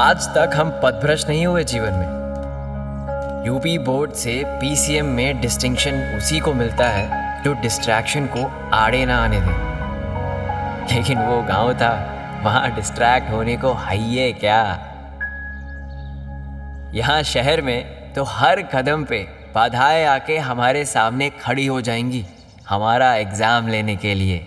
आज तक हम पथभ्रष्ट नहीं हुए जीवन में। यूपी बोर्ड से पीसीएम में डिस्टिंक्शन उसी को मिलता है जो डिस्ट्रैक्शन को आड़े ना आने दे। लेकिन वो गांव था, वहां डिस्ट्रैक्ट होने को है क्या। यहाँ शहर में तो हर कदम पे बाधाएं आके हमारे सामने खड़ी हो जाएंगी हमारा एग्जाम लेने के लिए।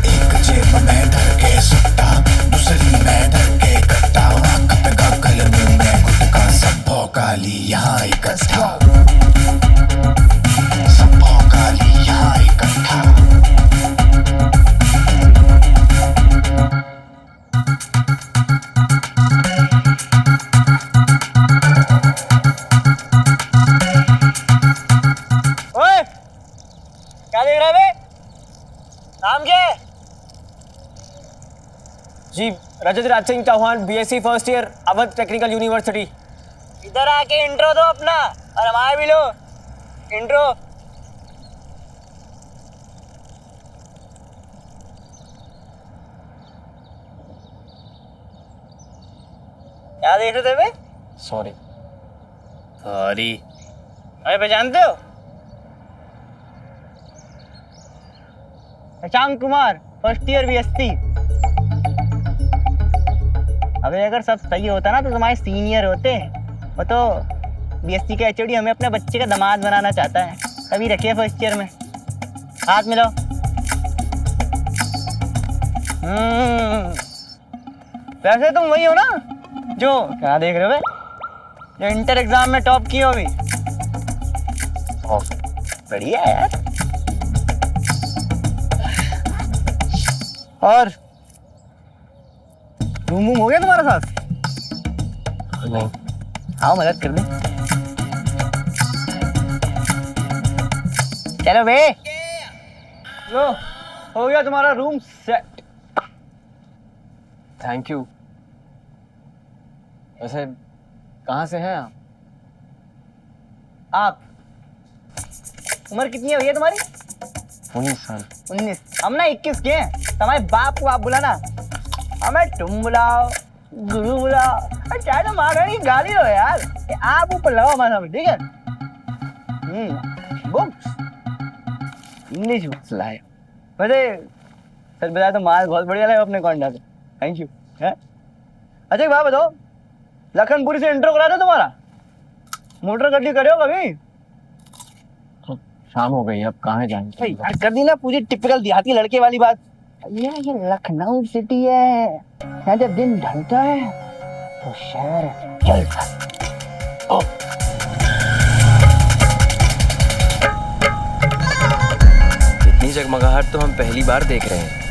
एक जेब में धर के सुट्टा, दूसरी में धर के कट्टा, आंख पे गगल मुंह में गुटका, सब भौकाली यहाँ इकट्ठा, सब भौकाली यहाँ इकट्ठा। ओए, क्या देख रहा है बे? नाम क्या है? जी Rajat Raj Singh Chauhan, BSc first year, Awadh technical university. इधर आके इंट्रो दो अपना और हमारा भी लो इंट्रो। क्या देख रहे थे बे? सॉरी। अरे पहचानते हो? Shashank Kumar, first year BSc. अबे अगर सब सही होता ना तो तुम्हारे सीनियर होते। वो तो बीएससी के एचओडी हमें अपने बच्चे का दामाद बनाना चाहता है, तभी रखिए फर्स्ट ईयर में। हाथ मिलाओ। वैसे तुम वही हो ना जो, क्या देख रहे हो बे, जो इंटर एग्जाम में टॉप किए हो अभी। बढ़िया यार। और रूम हो गया तुम्हारे साथ? नहीं। आओ मदद कर दे। चलो बे, लो हो गया तुम्हारा रूम सेट। Thank you. वैसे कहाँ से हैं आप? आप उम्र कितनी है भैया तुम्हारी? 19 साल। 19। हम ना 21 के हैं। तुम्हारे बाप को आप बुलाना, हमें तुम बुलाओ, गुरु बुलाओ, और चाहे तो महारानी गाली हो यार, कि आप ऊपर लगाओ हमारे सामने, ठीक है? बुक्स, इंग्लिश बुक्स लाए। वैसे सच बताया तो माल बहुत बढ़िया लगा अपने कॉन्डा से। Thank you. अच्छा एक बात बताओ, लखनपुरी से इंट्रो करा दो तुम्हारा? मोटर गड्डी करे हो कभी? शाम हो गई, अब कहाँ जाएंगे? यार कर दी ना पूरी टिपिकल देहाती लड़के वाली बात। ये लखनऊ सिटी है, यहाँ जब दिन ढलता है तो शहर जलता है। इतनी जगमगाहट तो हम पहली बार देख रहे हैं।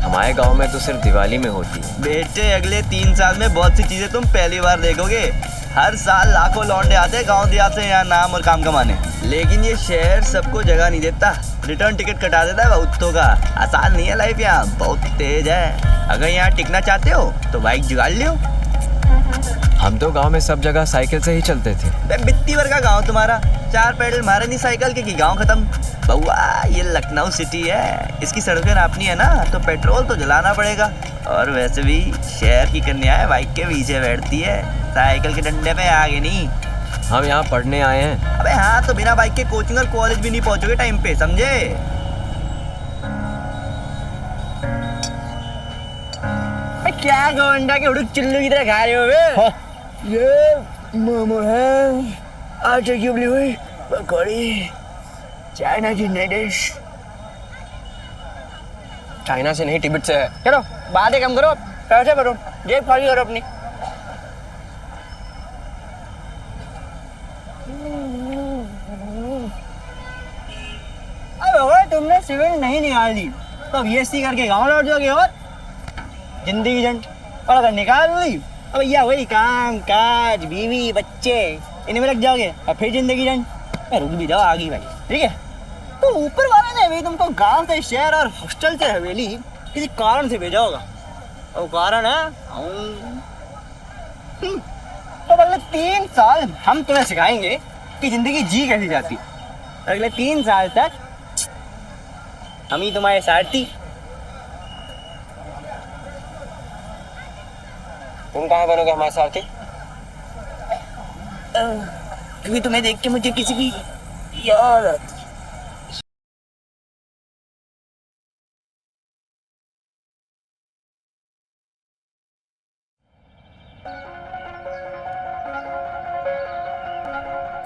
हमारे गांव में तो सिर्फ दिवाली में होती है। बेटे अगले 3 साल में बहुत सी चीजें तुम पहली बार देखोगे। हर साल लाखों लौंडे आते हैं गांव देहात से यहाँ नाम और काम कमाने, लेकिन ये शहर सबको जगह नहीं देता। रिटर्न टिकट कटा देता है बहुतों का। आसान नहीं है लाइफ, यहाँ बहुत तेज है। अगर यहाँ टिकना चाहते हो तो बाइक जुगाड़ लियो। हम तो गांव में सब जगह साइकिल से ही चलते थे। बित्ती भर का गाँव तुम्हारा, 4 पैडल मारे नहीं साइकिल के कि गाँव खत्म। बउआ ये लखनऊ सिटी है, इसकी सड़कें नापनी है ना तो पेट्रोल तो जलाना पड़ेगा। और वैसे भी शहर की कन्याएं बाइक के पीछे बैठती है, साइकिल के डंडे पे आगे नहीं। हम यहाँ पढ़ने आए हैं। अबे हाँ, तो बिना बाइक के कोचिंग और कॉलेज भी नहीं पहुंचोगे टाइम पे, समझे? क्या गोंडा के उड़ूक चिल्लू की तरह खा रहे हो बे? ये मोमो है, आटे की उबली हुई पकौड़ी, चाइना की नई डिश। चाइना से नहीं, तिब्बत से है। चलो बातें कम करो, पैसे भरो, जेब खाली करो अपनी। अबे तुमने सिविल नहीं निकाली तो बीएससी करके गाँव लौट जाओगे और जिंदगी जंट। और अगर निकाल ली अब भैया वही काम काज बीवी बच्चे इन्हीं में लग जाओगे और फिर जिंदगी जंट। रुक भी जाओ आगे भाई, ठीक है? तो ऊपर वाले ने भी तुमको गांव से शहर और हॉस्टल से हवेली किसी कारण से भेजा होगा। और कारण है तो अगले 3 साल हम तुम्हें सिखाएंगे की जिंदगी जी कैसी जाती। अगले 3 साल तक हम ही तुम्हारे सारथी। तुम कहाँ बनोगे हमारे सारथी? क्योंकि तुम्हें देख के मुझे किसी की याद आती।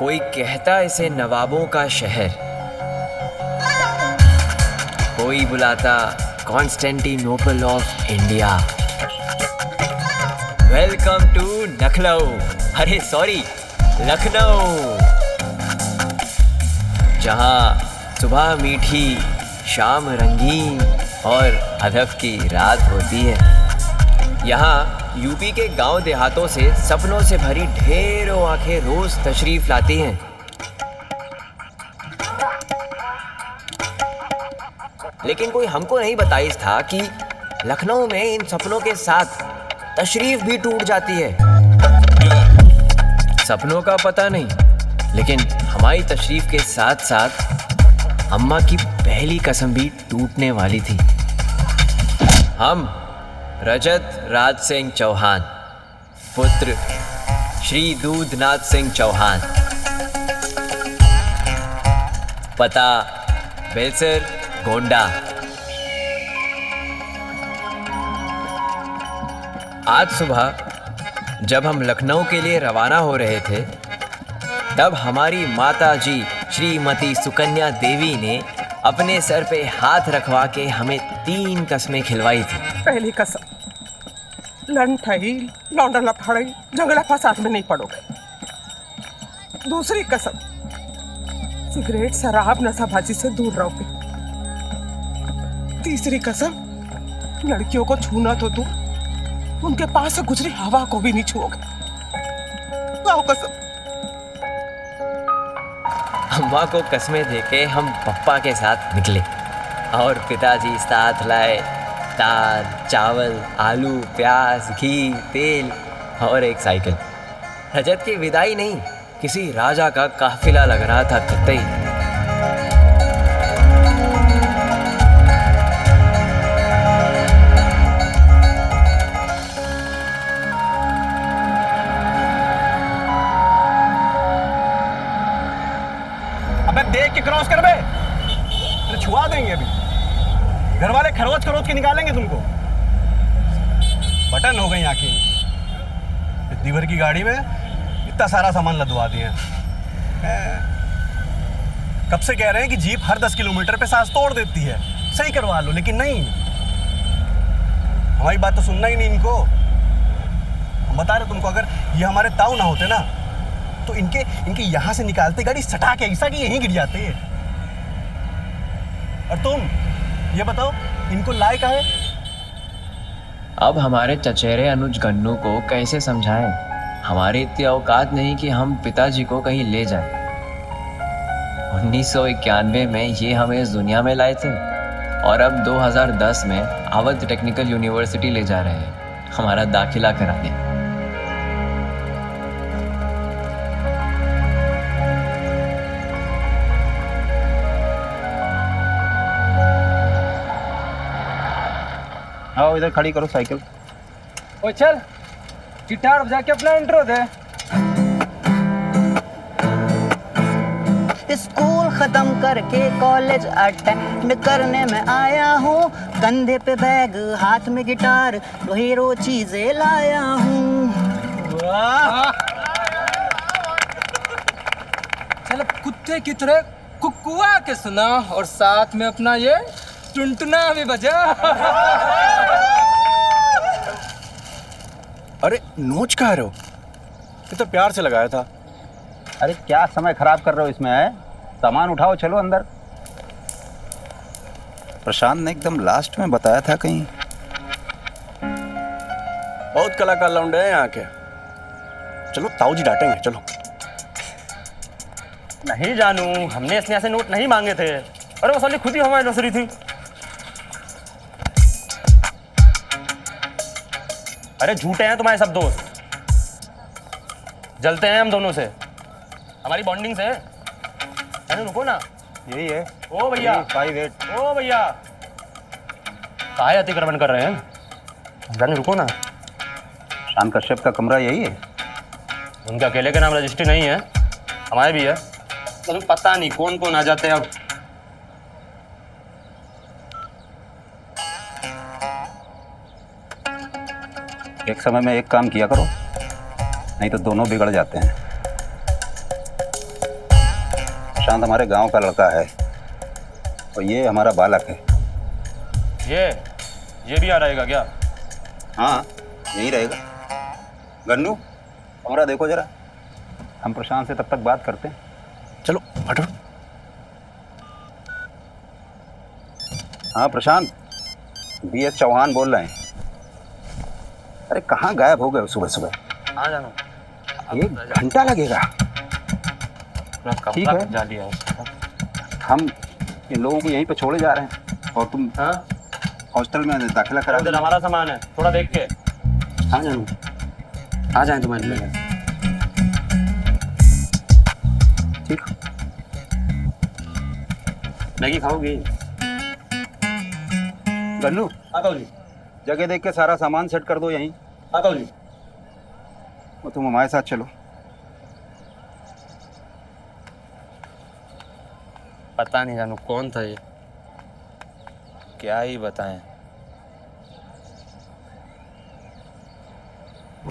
कोई कहता इसे नवाबों का शहर, कोई बुलाता Constantinople of India. Welcome to Lucknow, अरे सॉरी लखनऊ, जहाँ सुबह मीठी, शाम रंगीन और अदब की रात होती है। यहाँ यूपी के गांव देहातों से सपनों से भरी ढेरों आंखें रोज तशरीफ लाती हैं। लेकिन कोई हमको नहीं बताइस था कि लखनऊ में इन सपनों के साथ तशरीफ भी टूट जाती है। सपनों का पता नहीं, लेकिन हमारी तशरीफ के साथ साथ अम्मा की पहली कसम भी टूटने वाली थी। हम रजत राज सिंह चौहान, पुत्र श्री दूधनाथ सिंह चौहान, पता बेलसर गोंडा। आज सुबह जब हम लखनऊ के लिए रवाना हो रहे थे, तब हमारी माता जी श्रीमती सुकन्या देवी ने अपने सर पे हाथ रखवा के हमें 3 कस्में खिलवाई थी। पहली कसम, लन ठही लौंडा लफाड़े झगड़ा फसाद में नहीं पड़ोगे। दूसरी कसम, सिगरेट शराब नशाबाजी से दूर रहोगे। तीसरी कसम, लड़कियों को छूना तो तू उनके पास से गुजरी हवा को भी नहीं छुओगे। गाओ कसम। अम्मा को कस्में देके हम पप्पा के साथ निकले और पिताजी साथ लाए दाल, चावल, आलू, प्याज, घी, तेल और एक साइकिल। रजत की विदाई नहीं, किसी राजा का काफिला लग रहा था कतई। अबे देख के क्रॉस कर बे, तो छुआ देंगे अभी। घर वाले खरोच खरोच के निकालेंगे तुमको। बटन हो गई आंखें इनकी। इतनी भर की गाड़ी में इतना सारा सामान लदवा दिया। कब से कह रहे हैं कि जीप हर 10 किलोमीटर पे सांस तोड़ देती है, सही करवा लो, लेकिन नहीं, हमारी बात तो सुनना ही नहीं इनको। हम बता रहे तुमको, अगर ये हमारे ताऊ ना होते ना, तो इनके यहाँ से निकालते गाड़ी सटा के ऐसा कि यहीं गिर जाते हैं। और तुम ये बताओ, इनको लाए का है? अब हमारे चचेरे अनुज गन्नू को कैसे समझाएं? हमारी इतनी औकात नहीं कि हम पिताजी को कहीं ले जाएं। 1991 में ये हमें इस दुनिया में लाए थे और अब 2010 में अवध टेक्निकल यूनिवर्सिटी ले जा रहे हैं हमारा दाखिला कराने। आओ इधर खड़ी करो साइकिल। ओ चल गिटार बजा के अपना इंट्रो दे। स्कूल खत्म करके कॉलेज अटेंड करने में आया हूँ। कंधे पे बैग, हाथ में गिटार, ढेरों चीजें लाया हूँ। चल अब कुत्ते की तरह कुकुआ के सुना और साथ में अपना ये टुनटुना भी बजा। अरे नोच कहाँ रहे हो? ये तो प्यार से लगाया था। अरे क्या समय खराब कर रहे हो इसमें? है सामान उठाओ, चलो अंदर। प्रशांत ने एकदम लास्ट में बताया था कहीं। बहुत कलाकार लौंडे हैं यहाँ के। चलो ताऊ जी डांटेंगे, चलो। नहीं जानू, हमने स्नेहा से नोट नहीं मांगे थे। अरे वो साली खुद ही हमारी नौकरी थी। अरे झूठे हैं तुम्हारे सब दोस्त, जलते हैं हम दोनों से। हमारी बॉन्डिंग से जाने रुको ना। यही है। ओ भैया 5-8। ओ भैया काहे अतिक्रमण कर रहे हैं? जाने रुको ना। शान कश्यप का कमरा यही है। उनके अकेले के नाम रजिस्ट्री नहीं है, हमारे भी है। तुम्हें पता नहीं कौन कौन आ जाते हैं अब। एक समय में एक काम किया करो, नहीं तो दोनों बिगड़ जाते हैं। शांत हमारे गांव का लड़का है और ये हमारा बालक है। ये भी आ रहेगा क्या? हाँ यही रहेगा। गन्नू कमरा देखो जरा, हम प्रशांत से तब तक बात करते हैं। चलो हटो। हाँ प्रशांत, BS चौहान बोल रहे हैं। अरे कहाँ गायब हो गए सुबह सुबह? आ जाना। 1 घंटा लगेगा। अपना ठीक कमरा है। जा लिया है। हम इन लोगों को यहीं पे छोड़े जा रहे हैं और तुम हाँ हॉस्टल में दाखिला करा उधर दो। हमारा सामान है, थोड़ा देख के आ जानू। आ जाए तुम्हारे लिए। ठीक। मैगी खाओगी? गन्नू हाँ कहो जी। जगह देख के सारा सामान सेट कर दो यहीं हाँ कहो जी। और तुम हमारे साथ चलो। पता नहीं जानू कौन था ये, क्या ही बताएं।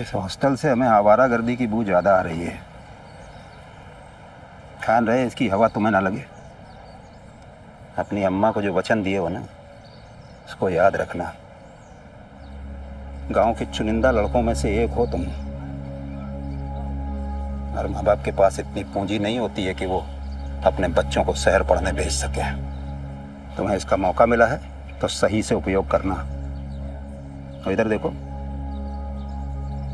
इस हॉस्टल से हमें आवारागर्दी की बू ज़्यादा आ रही है। ध्यान रहे इसकी हवा तुम्हें ना लगे। अपनी अम्मा को जो वचन दिए हो ना, उसको याद रखना। गांव के चुनिंदा लड़कों में से एक हो तुम। हर माँ बाप के पास इतनी पूंजी नहीं होती है कि वो अपने बच्चों को शहर पढ़ने भेज सके। तुम्हें इसका मौका मिला है तो सही से उपयोग करना। और इधर देखो,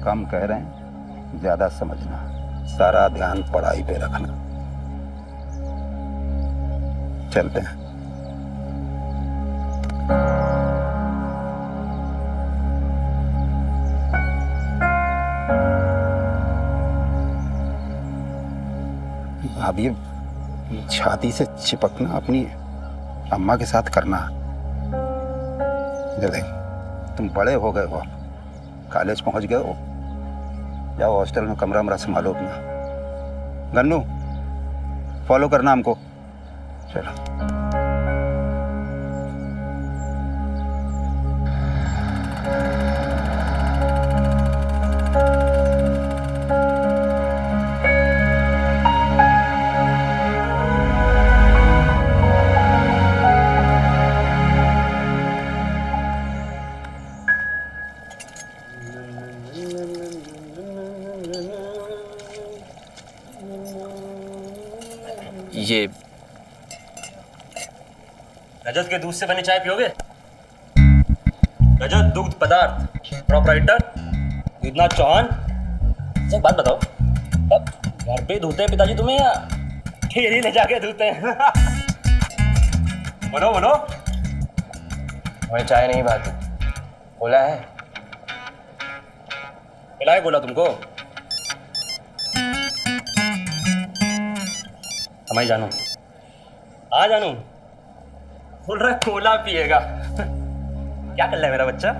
कम कह रहे हैं, ज़्यादा समझना। सारा ध्यान पढ़ाई पे रखना। चलते हैं। अब ये छाती से चिपकना अपनी अम्मा के साथ करना। इधर देख, तुम बड़े हो गए हो, कॉलेज पहुंच गए हो, जाओ हॉस्टल में कमरा वमरा संभालो अपना। गन्नू फॉलो करना हमको। चलो। ये रजत के दूध से बनी चाय पियोगे? रजत दुग्ध पदार्थ प्रोपराइटर दुधनाथ चौहान। अच्छा, एक बात बताओ, अब घर पे धोते हैं पिताजी तुम्हें या ठेली ले जाके धोते हैं? बोलो बोलो। हमें चाय नहीं बात बोला है। पिलाए बोला तुमको? हमारी जानू आ जानू बोल रहा है कोला पिएगा। क्या कर रहा है मेरा बच्चा?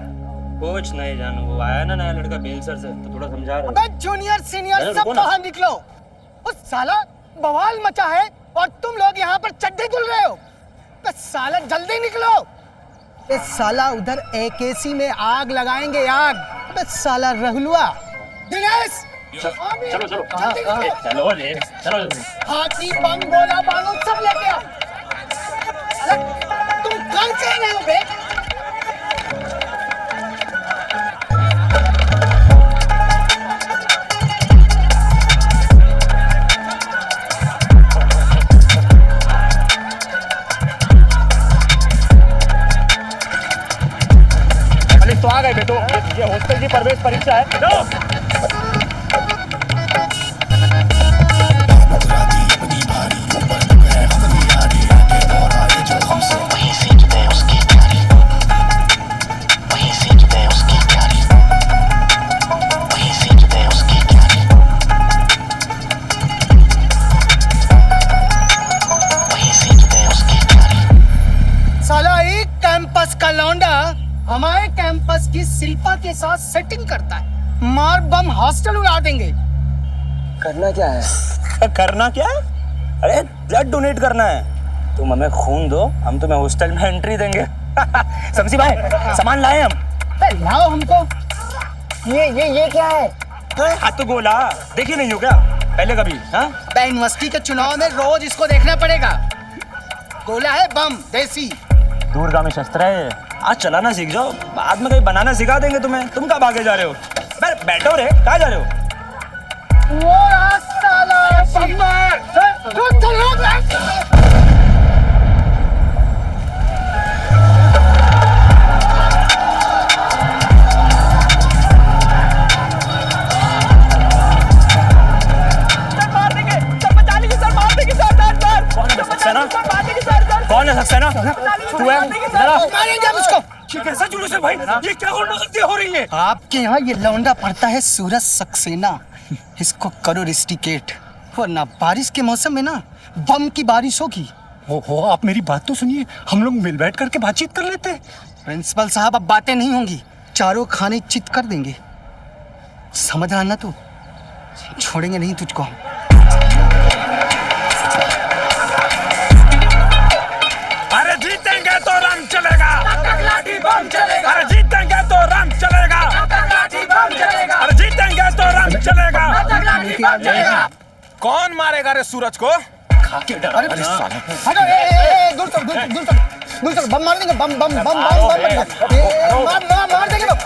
कुछ नहीं जानू, वो आया ना नया लड़का बेलसर से, तो थोड़ा समझा रहा है। जूनियर सीनियर अरे सब रुको ना। बाहर निकलो। उस साला बवाल मचा है और तुम लोग यहाँ पर चड्ढे धुल रहे हो। तो साला जल्दी निकलो। इस साला उधर AKC में आग लगाएंगे, आग। अबे साला रहुलुआ। दिनेश चलो चलो चलो रे चलो। हाथी पंग गोला बारूद सब लेके आओ। अरे, तुम कहाँ से रहे हो बे? तो आ गए बेटो, ये हॉस्टल की प्रवेश परीक्षा है। चलो। हमारे कैंपस की शिल्पा के साथ सेटिंग करता है। मार बम हॉस्टल उड़ा देंगे। करना क्या है? करना क्या है? अरे ब्लड डोनेट करना है। तुम हमें खून दो, हम तुम्हें हॉस्टल में एंट्री देंगे। शमसी भाई, सामान लाए हम। लाओ हमको। ये क्या है? हाथ तो गोला देखी नहीं हो क्या पहले कभी? हाँ, यूनिवर्सिटी के चुनाव में रोज इसको देखना पड़ेगा। गोला है बम देसी। दूरगामी शस्त्र है। आज चलाना सीख जाओ, बाद में कहीं बनाना सिखा देंगे तुम्हें। तुम कहाँ भागे जा रहे हो? बैठो रे, कहाँ जा रहे हो? वो साला बम्बार। कौन है सक्सेना? तू है? मारेंगे हम इसको। ये कैसा जुलूस है भाई? ये क्या गुंडागर्दी हो रही है? आपके यहाँ ये लौंडा पड़ता है सूरज सक्सेना। इसको करो रिस्टिकेट, वरना बारिश के मौसम में ना बम की बारिश होगी। हो आप मेरी बात तो सुनिए, हम लोग मिल बैठ करके बातचीत कर लेते हैं। प्रिंसिपल साहब, अब बातें नहीं होंगी, चारों खाने चित कर देंगे। समझ रहा ना तू? छोड़ेंगे नहीं तुझको हम। अरे जीतेंगे तो रंग चलेगा, बम चलेगा। अरे जीतेंगे तो रंग चलेगा, बम चलेगा। अरे जीतेंगे तो रंग चलेगा, बम चलेगा। कौन मारेगा रे सूरज को? अरे साला, हटो, दूर चल, बम मार देंगे, बम मार देंगे बम।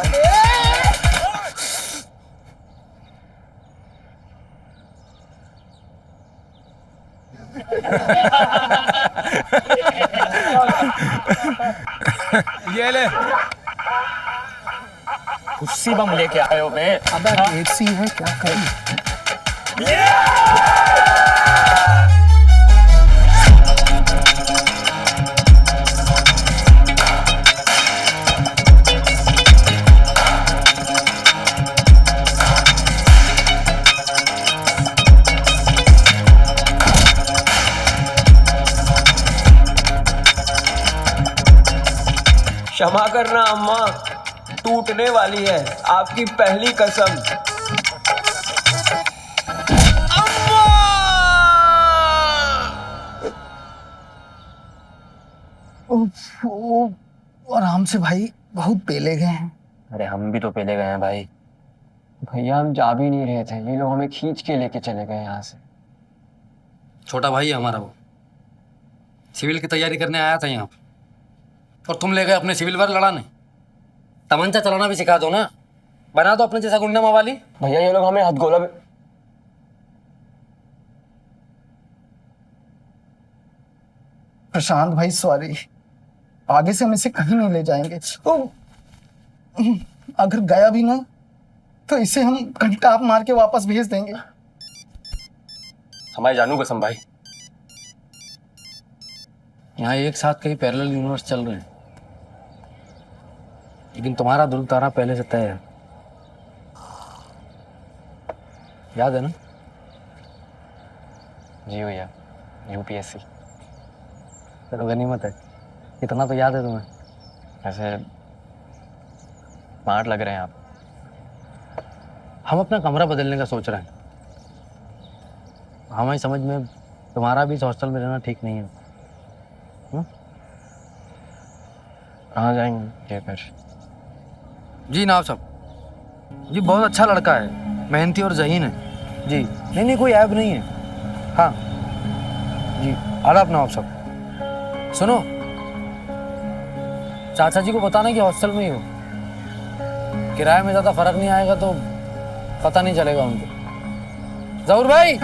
ये ले, उसी बम लेके आए हो बे। अबे ऐसी है क्या करें? क्षमा करना अम्मा, टूटने वाली है आपकी पहली कसम। आराम से भाई, बहुत पेले गए हैं। अरे हम भी तो पहले गए हैं भाई। भैया हम जा भी नहीं रहे थे, ये लोग हमें खींच के लेके चले गए यहाँ से। छोटा भाई है हमारा, वो सिविल की तैयारी करने आया था यहाँ पे, और तुम ले गए अपने सिविल वर्क लड़ाने। तमंचा चलाना भी सिखा दो ना, बना दो अपने जैसा गुंडा मवाली। भैया ये लोग हमें हथगोला भी... प्रशांत भाई सॉरी, आगे से हम इसे कहीं नहीं ले जाएंगे। तो अगर गया भी ना तो इसे हम घंटा मार के वापस भेज देंगे। हमारे जानू कसम भाई, यहाँ एक साथ कई पैरेलल यूनिवर्स चल रहे हैं, लेकिन तुम्हारा दिल तारा पहले से तय है, याद है ना? जी भैया, यूपीएससी। चलो गनीमत है, इतना तो याद है तुम्हें। वैसे स्मार्ट लग रहे हैं आप। हम अपना कमरा बदलने का सोच रहे हैं। हमारी समझ में तुम्हारा भी इस हॉस्टल में रहना ठीक नहीं है। कहाँ जाएंगे फिर? जी नाव साहब जी, बहुत अच्छा लड़का है, मेहनती और ज़हीन है जी। नहीं कोई ऐब नहीं है। हाँ जी, आदाब नवाब साहब। सुनो, चाचा जी को बताना कि हॉस्टल में ही हो, किराए में ज़्यादा फर्क नहीं आएगा तो पता नहीं चलेगा उनको। जहूर भाई,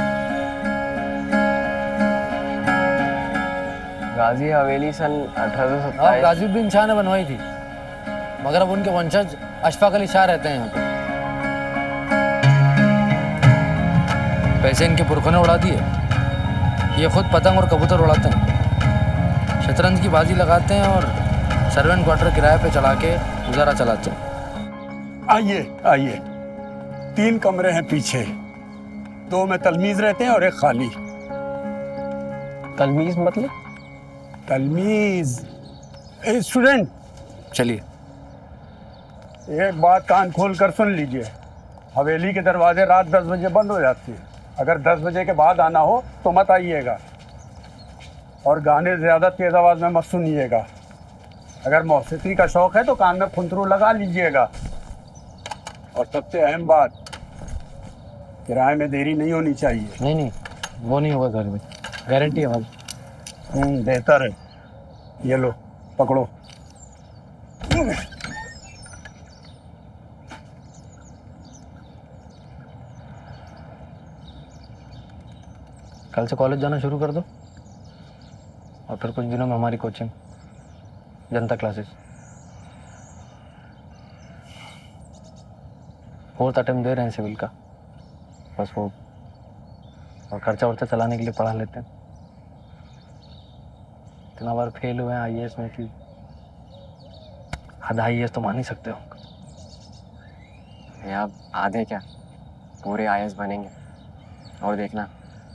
गाजी हवेली सन 1827। गाजीउद्दीन शाह ने बनवाई थी, मगर अब उनके वंशज अशफाक अली शाह रहते हैं यहाँ पे। पैसे इनके पुरखों ने उड़ा दिए, ये खुद पतंग और कबूतर उड़ाते हैं, शतरंज की बाजी लगाते हैं और सर्वेंट क्वार्टर किराए पे चढ़ा के गुजारा चलाते हैं। आइए आइए, 3 कमरे हैं पीछे, 2 में तलमीज रहते हैं और 1 खाली। तलमीज मतलब? तलमीज स्टूडेंट। चलिए एक बात कान खोल कर सुन लीजिए, हवेली के दरवाजे रात 10 बजे बंद हो जाते हैं। अगर 10 बजे के बाद आना हो तो मत आइएगा, और गाने ज़्यादा तेज़ आवाज़ में मत सुनिएगा। अगर मौसीकी का शौक़ है तो कान में खुंतरू लगा लीजिएगा। और सबसे अहम बात, किराए में देरी नहीं होनी चाहिए। नहीं नहीं, वो नहीं होगा घर में, गारंटी है हमारी। बेहतर है। ये लो पकड़ो। कल से कॉलेज जाना शुरू कर दो, और फिर कुछ दिनों में हमारी कोचिंग, जनता क्लासेस। 4th अटेम्प्ट दे रहे हैं सिविल का, बस वो और खर्चा वर्चा चलाने के लिए पढ़ा लेते हैं। इतना बार फेल हुए हैं IAS में कि आधा IAS तो मान ही सकते हो। आप आधे क्या, पूरे IAS बनेंगे, और देखना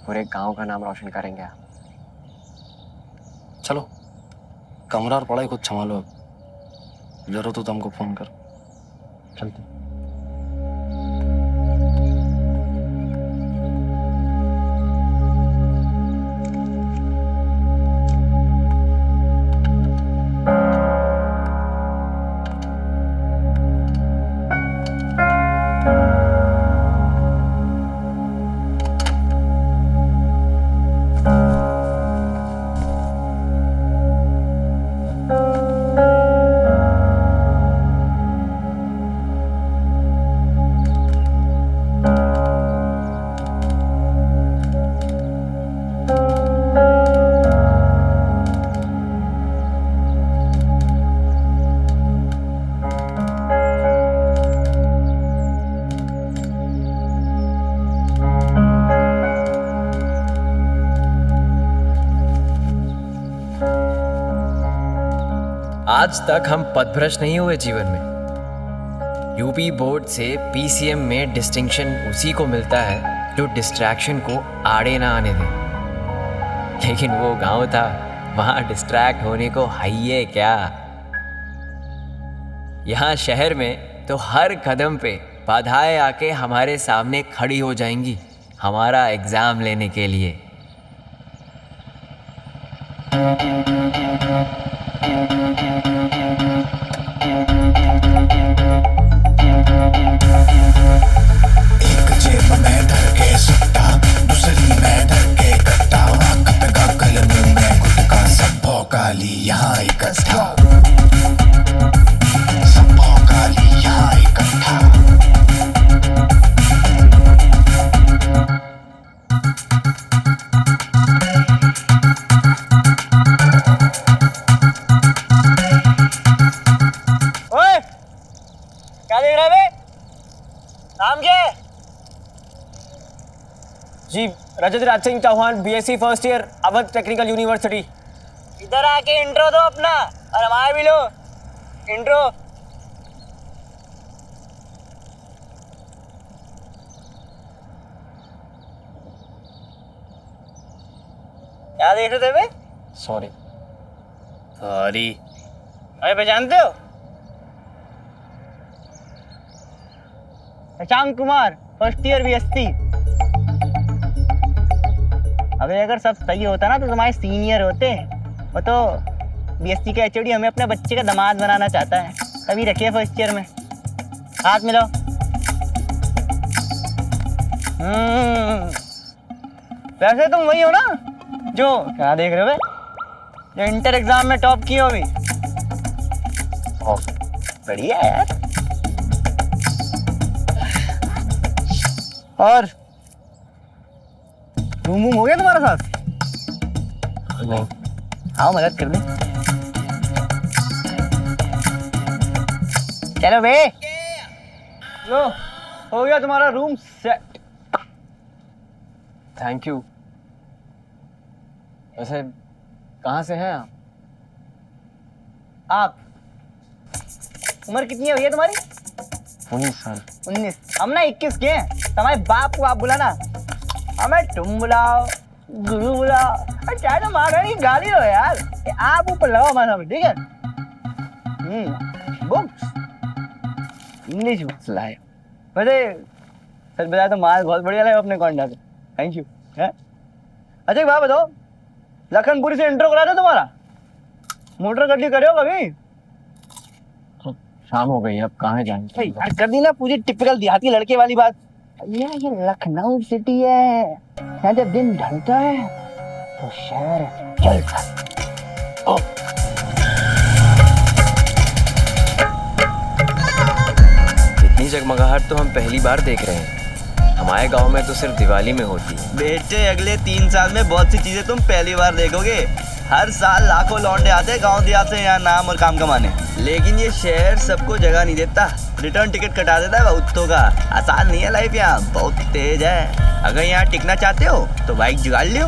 पूरे गांव का नाम रोशन करेंगे आप। चलो, कमरा और पढ़ाई खुद संभालो, अब जरूरत हो तो हमको फ़ोन कर। चलते। आज तक हम पथभ्रष्ट नहीं हुए जीवन में। यूपी बोर्ड से PCM में डिस्टिंक्शन उसी को मिलता है जो डिस्ट्रैक्शन को आड़े ना आने दे। लेकिन वो गांव था, वहां डिस्ट्रैक्ट होने को है क्या। यहाँ शहर में तो हर कदम पे बाधाएं आके हमारे सामने खड़ी हो जाएंगी हमारा एग्जाम लेने के लिए। एक जेब में धर के सट्टा, दूसरी में धर के कट्टा, आंख पे गॉगल, मुंह में गुटखा, सब भौकाली यहाँ इकट्ठा, सब भौकाली यहाँ इकट्ठा। ओए, क्या देख रहे बे? नाम क्या है? जी Rajat Raj Singh Chauhan, BSc first year, Awadh technical university. इधर आके इंट्रो दो अपना, और हमारा भी लो इंट्रो। क्या देख रहे थे बे? सॉरी। अरे पहचानते हो? Shashank Kumar, first year BSc। अबे अगर सब सही होता ना तो तुम्हारे सीनियर होते। वो तो BSc का HOD हमें अपने बच्चे का दामाद बनाना चाहता है, तभी रखिए फर्स्ट ईयर में। हाथ मिलाओ। वैसे तुम वही हो ना जो, क्या देख रहे हो बे, जो इंटर एग्जाम में टॉप किए हो अभी। बढ़िया यार। और रूम हो गया तुम्हारे साथ? नहीं। आओ मदद कर दे। चलो बे, लो हो गया तुम्हारा रूम सेट। Thank you. वैसे कहाँ से हैं आप? आप उम्र कितनी है भैया तुम्हारी? 19 साल। 19। हम ना 21 के हैं। तुम्हारे बाप को आप बुलाना, हमें तुम बुलाओ, गुरु बुलाओ, और चाहे तो महारानी की गाली हो यार। आप ऊपर लगाओ हमारे सामने, ठीक है? बुक्स इंग्लिश बुक्स लाए। वैसे सच बताया तो माल बहुत बढ़िया लगा अपने कोंडा पे। Thank you. है अच्छा एक बात बताओ, लखनपुरी से इंट्रो करा था तुम्हारा? मोटर गड्डी करे हो कभी? शाम हो गई, अब कहाँ जाएंगे? यार कर दी ना पूरी टिपिकल देहाती लड़के वाली बात। भैया ये लखनऊ सिटी है, यहाँ जब दिन ढलता है तो शहर जलता है। इतनी जगमगाहट तो हम पहली बार देख रहे हैं। हमारे गांव में तो सिर्फ दिवाली में होती है। बेटे अगले 3 साल में बहुत सी चीजें तुम पहली बार देखोगे। हर साल लाखों लौंडे आते हैं गांव देहात से यहाँ नाम और काम कमाने, लेकिन ये शहर सबको जगह नहीं देता। रिटर्न टिकट कटा देता है बहुतों का। आसान नहीं है लाइफ यहाँ, बहुत तेज है। अगर यहाँ टिकना चाहते हो तो बाइक जुगाड़ लियो।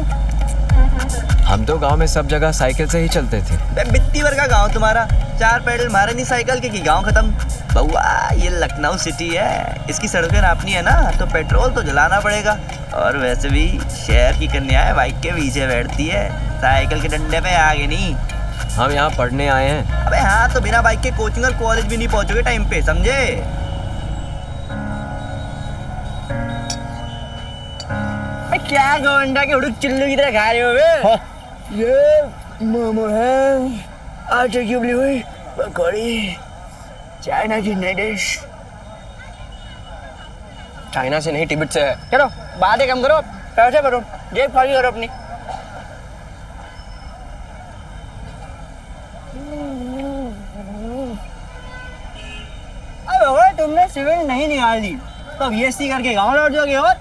हम तो गांव में सब जगह साइकिल से ही चलते थे। बित्ती भर का गाँव तुम्हारा, 4 पैडल मारे नहीं साइकिल के कि गाँव खत्म। बउआ ये लखनऊ सिटी है, इसकी सड़कें नापनी है ना तो पेट्रोल तो जलाना पड़ेगा। और वैसे भी शहर की कन्याएं बाइक के पीछे बैठती है, साइकिल के डंडे पे आगे नहीं। हम यहाँ पढ़ने आए हैं। अबे हाँ तो बिना बाइक के कोचिंग और कॉलेज भी नहीं पहुंचोगे टाइम पे, समझे? क्या गोंडा के उड़ूक चिल्लू की तरह खा रहे हो बे? ये मोमो है, आटे की उबली हुई पकौड़ी, चाइना की नई डिश। चाइना से नहीं, तिब्बत से है। चलो बातें कम करो, पैसे भरो, जेब खाली करो अपनी। अरे तुमने सिविल नहीं निकाली तो बीएससी करके गाँव लौट जाओगे और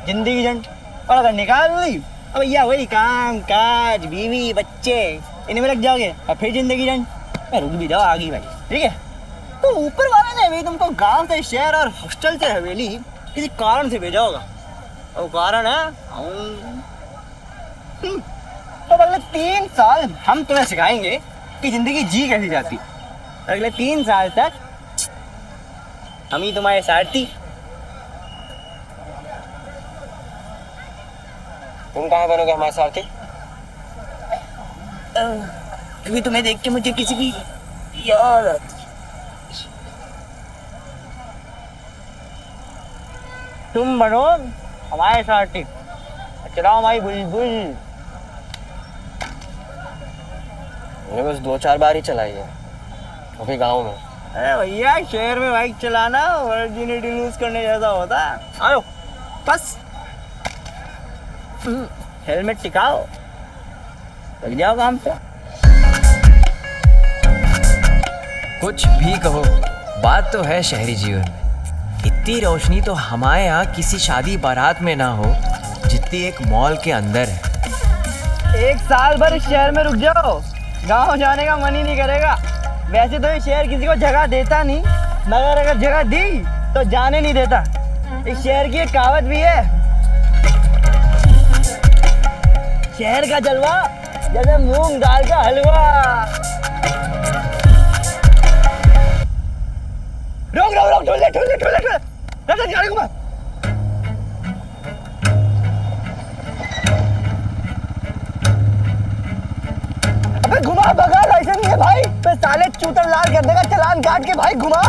जिंदगी जंग और अगर निकाल ली अब भैया वही काम काज बीवी बच्चे इन्हीं में लग जाओगे और फिर जिंदगी जंग। रुक भी जाओ आगे भाई, ठीक है? तो ऊपर वाला ने भी तुमको गांव से शहर और हॉस्टल से हवेली किसी कारण से भेजा होगा। और कारण है तो अगले 3 साल हम तुम्हें सिखाएंगे कि जिंदगी जी कैसी जाती। अगले 3 साल तक हम ही तुम्हारे सारथी। तुम कहाँ बनोगे हमारे सारथी? क्योंकि तुम्हें देख के मुझे किसी की याद आती। तुम बनो हमारे सारथी, चलाओ हमारी बुलबुल। मैंने बस 2-4 बार ही चलाई है, वो भी गाँव में। अरे भैया शहर में बाइक चलाना वर्जिनिटी लूज करने जैसा होता है। आओ बस हेलमेट टिकाओ, लग जाओ काम पे। कुछ भी कहो, बात तो है शहरी जीवन में। इतनी रोशनी तो हमारे यहाँ किसी शादी बारात में ना हो जितनी एक मॉल के अंदर है। 1 साल भर इस शहर में रुक जाओ, गांव जाने का मन ही नहीं करेगा। वैसे तो ये शहर किसी को जगह देता नहीं, मगर अगर जगह दी तो जाने नहीं देता। इस शहर की एक कहावत भी है, शहर का जलवा जैसे मूंग दाल का हलवा। रोक रोक रोक, ढोल ले ढोल ले ढोल ले ढोल ले, गाड़ी घुमा। अबे घुमा, बगा लाइसेंस नहीं है भाई, तो साले चूतर लाल कर देगा, चालान काट के भाई घुमा।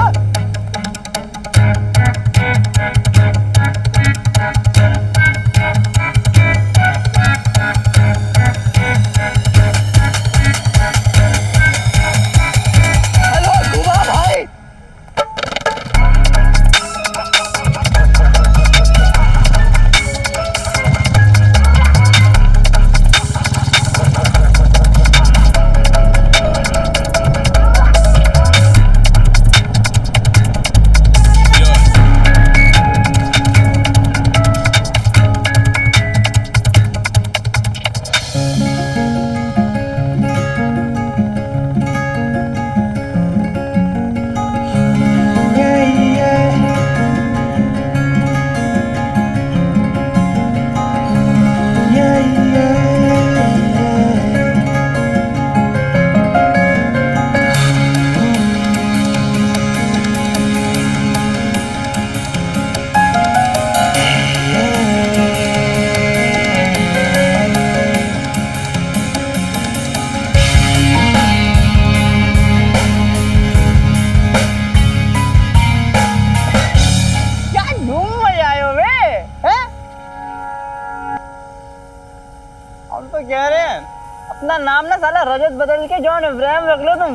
रजत बदल के जॉन इब्राहिम रख लो तुम,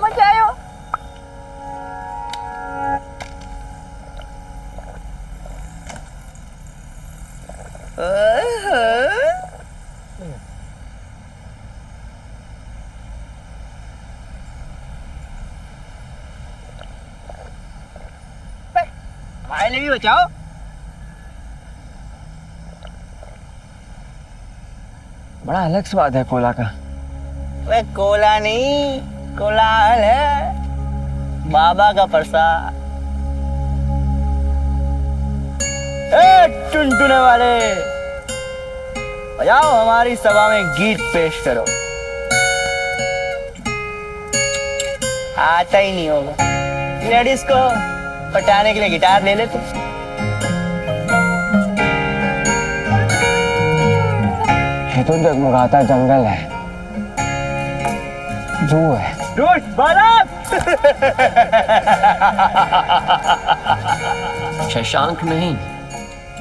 मजा आयो। हमारे लिए भी बचाओ। बड़ा अलग स्वाद है कोला का। वे कोला नहीं, कोलाहल है, बाबा का प्रसाद। ए टुनटुने वाले, बजाओ, हमारी सभा में गीत पेश करो। आता ही नहीं होगा, लेडीज को पटाने के लिए गिटार ले लेते। ये तो जगमगाता जंगल है, जू है। शशांक नहीं,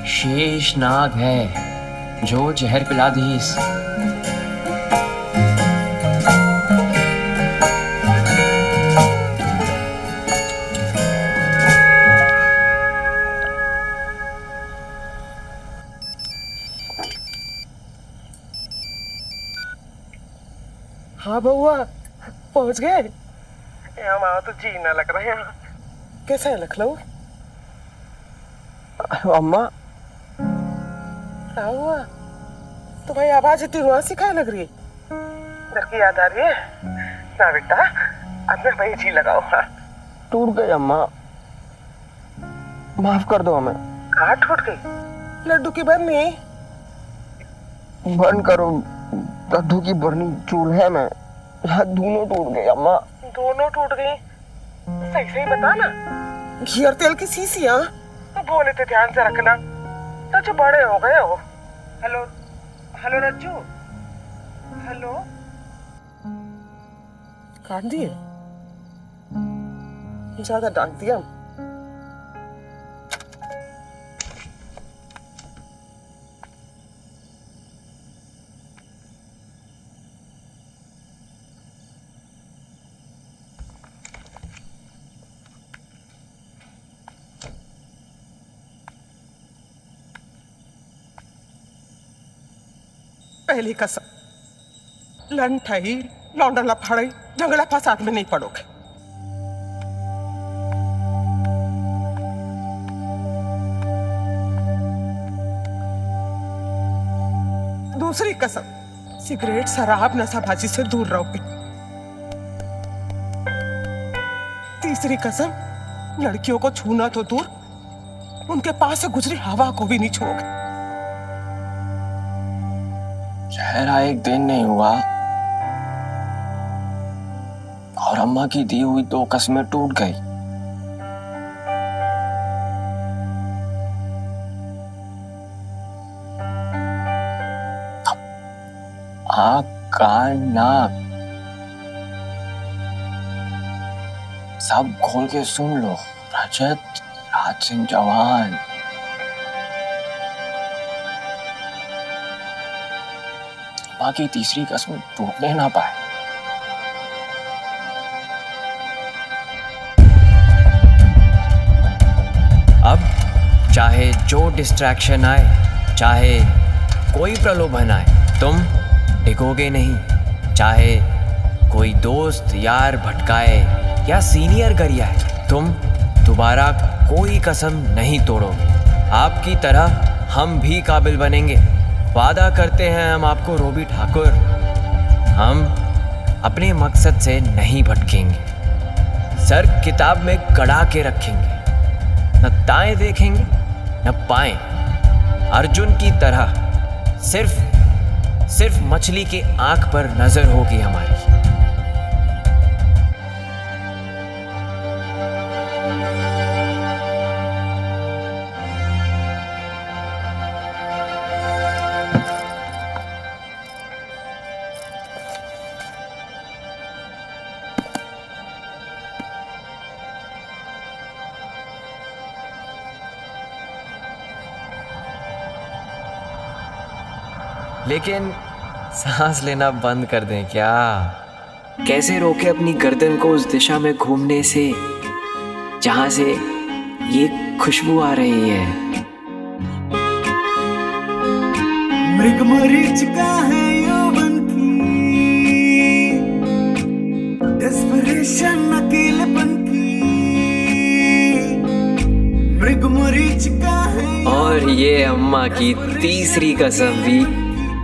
शेषनाग है जो जहर पिला दीस। हाँ बउआ, पहुंच गए? हमारा तो जी ना लग रहा है यहाँ। कैसा है लखनऊ? अम्मा, क्या हुआ? तुम्हारी आवाज इतनी रुआसी काहे लग रही है? घर की याद आ रही है? ना बेटा, अब मैं वही जी लगाओ। हाँ, टूट गई अम्मा, माफ कर दो हमें। कहाँ टूट गई? लड्डू की बरनी? बंद करो, लड्डू की बरनी चूल्हे में, यहाँ दोनों टूट गए अम्मा। दोनों टूट गई? सही सही बता ना। घी और तेल की शीशियाँ तो बोले थे ध्यान से रखना। रज्जू बड़े हो गए हो। हेलो हेलो रज्जू, हेलो। काट दिए? ज्यादा डांट दिया? पहली कसम, लन ठही, लौंडा लफाड़ी, झगड़ा फसाद में नहीं पड़ोगे। दूसरी कसम, सिगरेट शराब नशाबाजी से दूर रहोगे। तीसरी कसम, लड़कियों को छूना तो दूर, उनके पास से गुजरी हवा को भी नहीं छूओगे। चेहरा एक दिन नहीं हुआ और अम्मा की दी हुई 2 कस्में टूट गई। आँख कान नाक सब खोल के सुन लो। रजत राज सिंह जवान, बाकी तीसरी कसम टूटने ना पाए। अब चाहे जो डिस्ट्रैक्शन आए, चाहे कोई प्रलोभन आए, तुम टिकोगे नहीं। चाहे कोई दोस्त यार भटकाए या सीनियर गरियाए, तुम दोबारा कोई कसम नहीं तोड़ोगे। आपकी तरह हम भी काबिल बनेंगे। वादा करते हैं हम आपको रोबी ठाकुर। हम अपने मकसद से नहीं भटकेंगे। सर किताब में गड़ा के रखेंगे, न दाएं देखेंगे न बाएं। अर्जुन की तरह सिर्फ मछली के आंख पर नजर होगी हमारी। लेकिन सांस लेना बंद कर दें क्या? कैसे रोके अपनी गर्दन को उस दिशा में घूमने से जहां से ये खुशबू आ रही है? मृग मरीचिका है यौवन की, डेस्परेशन अकेलेपन की, मृग मरीचिका है। और ये अम्मा की तीसरी कसम भी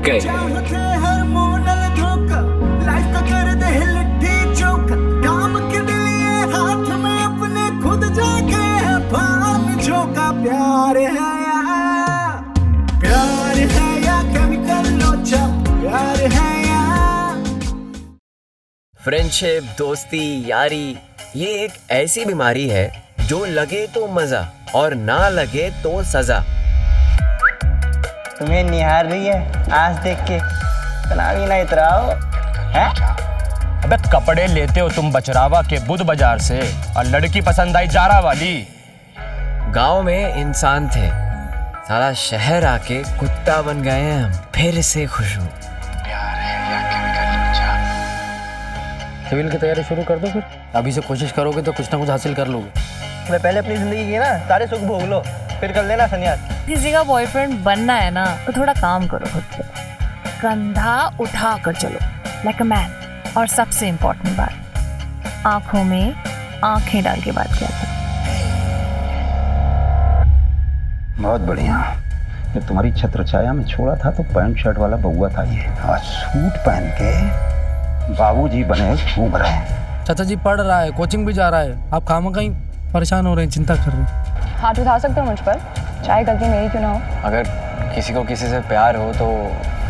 गई। हर मोनल धोखा, लाइफ का कर दे लिट्टी चोखा, काम के लिए हाथ में अपने खुद जाके है पान झोंका। प्यार है या केमिकल लोचा, प्यार है या। फ्रेंडशिप, दोस्ती, यारी ये एक ऐसी बीमारी है जो लगे तो मजा और ना लगे तो सजा। तुम्हें निहार रही है आज देख के, तना भी ना इतराओ है। अबे कपड़े लेते हो तुम बचरावा के बुध बाजार से और लड़की पसंद आई जारा वाली। गांव में इंसान थे, सारा शहर आके कुत्ता बन गए हैं हम। फिर से खुश हूँ। सिविल की तैयारी शुरू कर दो फिर। अभी से कोशिश करोगे तो कुछ ना कुछ हासिल कर लोगे। मैं पहले अपनी जिंदगी की ना सारे सुख भोग लो, फिर कर लेना संन्यास। किसी का बॉयफ्रेंड बनना है ना तो थोड़ा काम करो खुद पे, कंधा उठा कर चलो लाइक अ मैन। और सबसे इम्पोर्टेंट बात, आंखों में आंखें डाल के बात किया करो। बहुत बढ़िया। जब तुम्हारी छत्र छाया में छोड़ा था तो पैंट शर्ट वाला बउआ था ये, आज सूट पहन के बाबूजी बने घूम रहे हैं। चाचा जी पढ़ रहा है, कोचिंग भी जा रहा है, आप खामा कहीं परेशान हो रहे हैं, चिंता कर रहे हैं। हाथ उठा सकते हो मुझ पर, चाहे गलती मेरी क्यों ना हो। अगर किसी को किसी से प्यार हो तो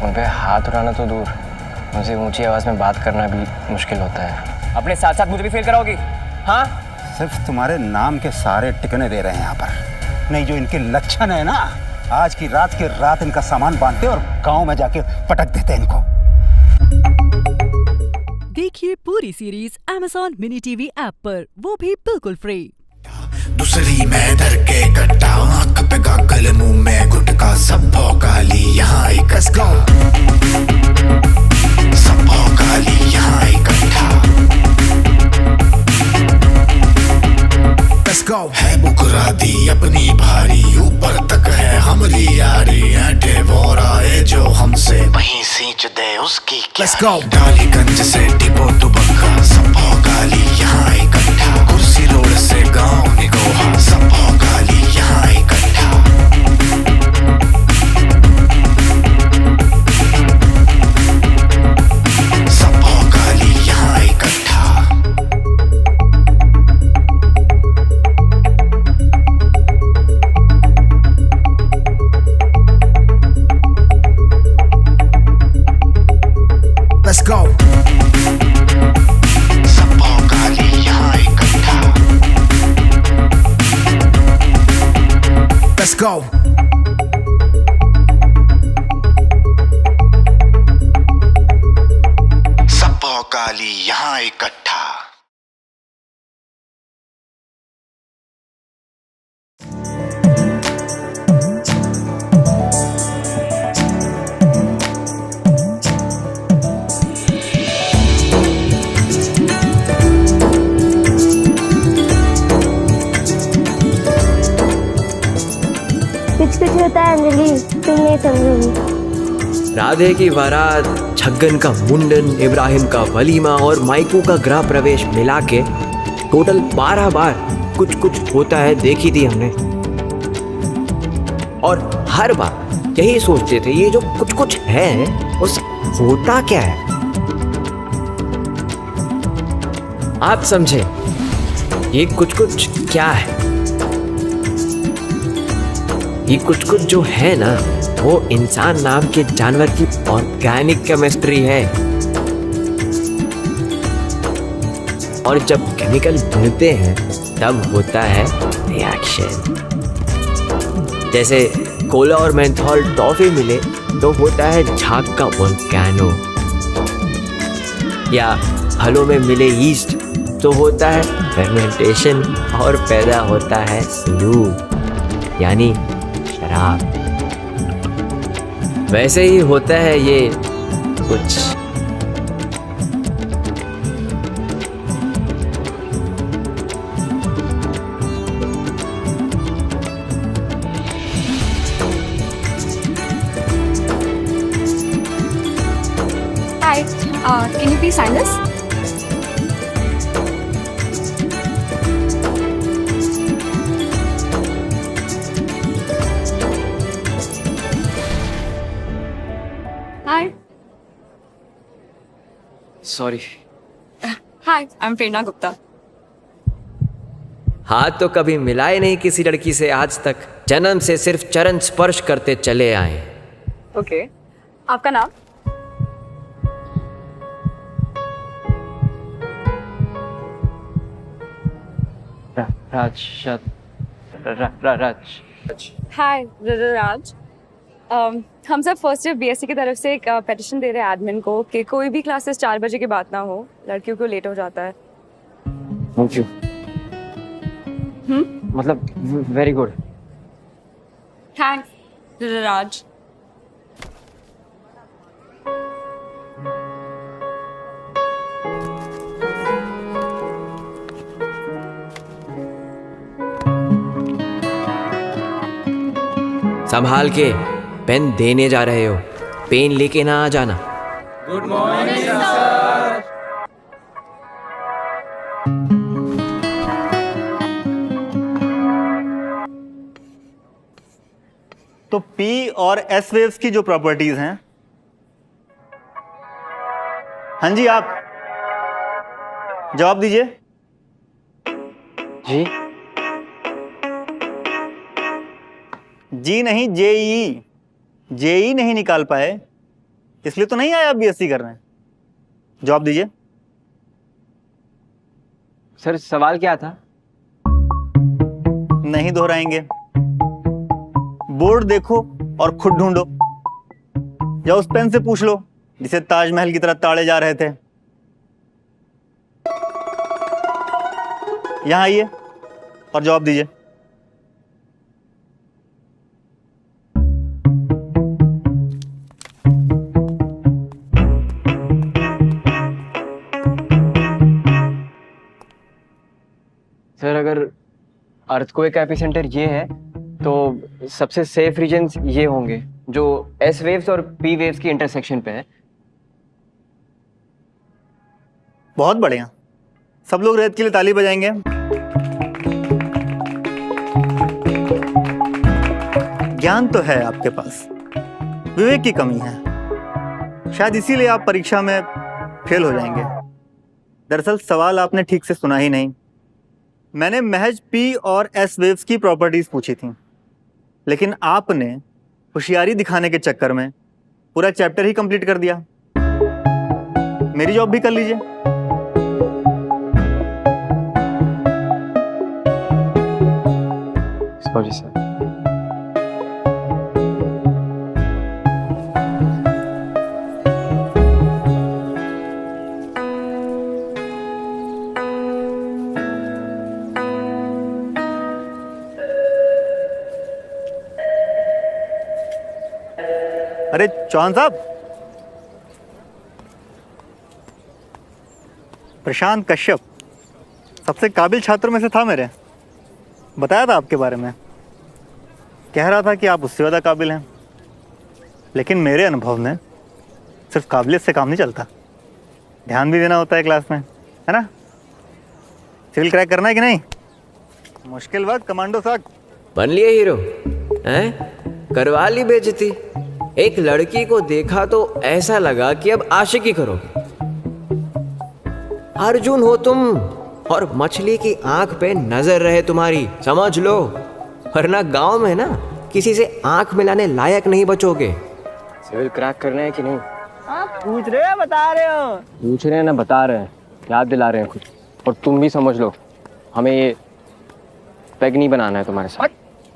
उन पे हाथ उठाना तो दूर, उनसे ऊंची आवाज़ में बात करना भी मुश्किल होता है। अपने साथ साथ मुझे भी फेल कराओगी? हाँ, सिर्फ तुम्हारे नाम के सारे टिकने दे रहे हैं यहाँ पर, नहीं जो इनके लक्षण है ना, आज की रात इनका सामान बांधते और गांव में जाके पटक देते इनको। देखिए पूरी series Amazon mini TV app पर, वो भी बिल्कुल फ्री। दूसरी मैं धर के कट्टा, आंख पे गॉगल, मुंह में गुटका, सब भौकाली यहाँ इकट्ठा, सब भौकाली यहाँ इकट्ठा। Let's go। है बुकरादी अपनी भारी, ऊपर तक है हमारी यारी, ऐटे बोरा है जो हमसे वहीं सींच दे उसकी क्या। Let's go। डालीगंज से डिपो दुबक्का, सब भौकाली यहाँ इकट्ठा, कुर्सी रोड से गांव निगोहा, सब भौकाली यहाँ इकट्ठा। सब भौकाली यहाँ इकट्ठा। Let's go। सब भौकाली यहाँ इकट्ठा। Let's go। सब भौकाली यहाँ इकट्ठा। कुछ कुछ होता है अंजलि, तुम नहीं समझोगी। राधे की बारात, छगन का मुंडन, इब्राहिम का वलीमा और माइकू का गृह प्रवेश मिला के टोटल 12 बार कुछ कुछ होता है देखी थी हमने। और हर बार यही सोचते थे ये जो कुछ कुछ है उस होता क्या है। आप समझे ये कुछ कुछ क्या है? ये कुछ कुछ जो है ना वो इंसान नाम के जानवर की ऑर्गेनिक केमिस्ट्री है। और जब केमिकल मिलते हैं तब होता है रिएक्शन। जैसे कोला और मेंथॉल टॉफी मिले तो होता है झाग का वोल्केनो, या फलों में मिले ईस्ट तो होता है फर्मेंटेशन और पैदा होता है स्लूप यानी शराब। वैसे ही होता है ये कुछ। Hi, can you please sign this? Hi. Sorry. Hi, I'm Prerna Gupta. हाथ तो कभी मिलाए नहीं किसी लड़की से आज तक, जन्म से सिर्फ चरण स्पर्श करते चले आए। Okay. आपका नाम? राज। हाय राज। हम सब फर्स्ट ईयर बीएससी की तरफ से एक पेटिशन दे रहे हैं एडमिन को कि कोई भी क्लासेस 4 बजे के बाद ना हो, लड़कियों को लेट हो जाता है। Thank you. मतलब वेरी गुड। थैंक्स राज। संभाल के, पेन देने जा रहे हो, पेन लेके ना आ जाना। Good morning sir. तो P और S वेव्स की जो प्रॉपर्टीज हैं, हाँ जी आप जवाब दीजिए। जी जी नहीं, जेई। जेई नहीं निकाल पाए इसलिए तो नहीं आया आप बीएससी कर रहे हैं। जवाब दीजिए। सर सवाल क्या था? नहीं दोहराएंगे, बोर्ड देखो और खुद ढूंढो, या उस पेन से पूछ लो जिसे ताजमहल की तरह ताड़े जा रहे थे। यहां आइए और जवाब दीजिए। सर अगर अर्थक्वेक एपिसेंटर ये है तो सबसे सेफ रीजन्स ये होंगे जो एस वेव्स और पी वेव्स की इंटरसेक्शन पे है। बहुत बढ़िया, सब लोग रेत के लिए ताली बजाएंगे। ज्ञान तो है आपके पास, विवेक की कमी है, शायद इसीलिए आप परीक्षा में फेल हो जाएंगे। दरअसल सवाल आपने ठीक से सुना ही नहीं। मैंने महज पी और एस वेव्स की प्रॉपर्टीज पूछी थी, लेकिन आपने होशियारी दिखाने के चक्कर में पूरा चैप्टर ही कंप्लीट कर दिया। मेरी जॉब भी कर लीजिए। Sorry sir. अरे चौहान साहब, प्रशांत कश्यप सबसे काबिल छात्रों में से था मेरे। बताया था आपके बारे में, कह रहा था कि आप उससे ज़्यादा काबिल हैं। लेकिन मेरे अनुभव में सिर्फ काबिलियत से काम नहीं चलता, ध्यान भी देना होता है क्लास में, है ना? सिविल क्रैक करना है कि नहीं? मुश्किल वक्त कमांडो साहब बन लिए हीरो हैं? करवा ली बेइज्जती। एक लड़की को देखा तो ऐसा लगा कि अब आशिकी करोगे। अर्जुन हो तुम, और मछली की आंख पे नजर रहे तुम्हारी, समझ लो, वरना गांव में ना किसी से आंख मिलाने लायक नहीं बचोगे। सिविल क्रैक करना है कि नहीं? आप पूछ रहे हो बता रहे हो? पूछ रहे हैं ना बता रहे हैं, याद दिला रहे हैं कुछ। और तुम भी समझ लो, हमें ये पैग नहीं बनाना है तुम्हारे साथ।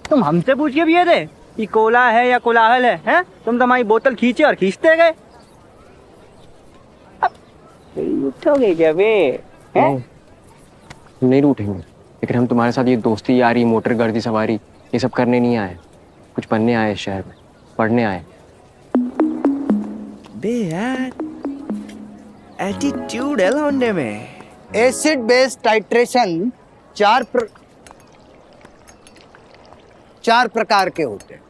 तुम हमसे पूछ के भी ये थे कि कोला है या कोलाहल है, हैं? तुम तो हमारी बोतल खींचे और खींचते गए। अब उठोगे क्या बे? नहीं रूठेंगे, लेकिन हम तुम्हारे साथ ये दोस्ती यारी मोटर गर्दी सवारी ये सब करने नहीं आए, कुछ बनने आए, शहर में पढ़ने आए। बे यार एटीट्यूड है लौंडे में। एसिड बेस टाइट्रेशन चार प्रकार के होते हैं,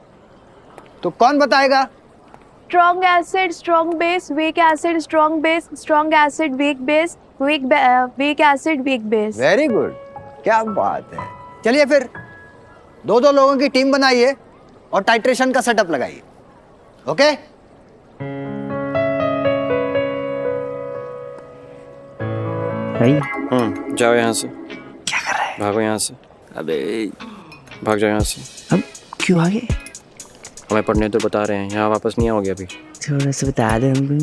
तो कौन बताएगा? Strong acid, strong base, weak acid, strong base, strong acid, weak base, weak acid, weak base. Very good, क्या बात है। चलिए फिर दो लोगों की टीम बनाइए और टाइट्रेशन का सेटअप लगाइए। ओके? जाओ यहाँ से। क्या कर रहा है? भागो यहाँ से। अबे भाग जाओ यहाँ से। अब क्यों आगे? हमें पढ़ने तो बता रहे हैं, यहाँ वापस नहीं आओगे अभी। थोड़ा सा बता दे हमको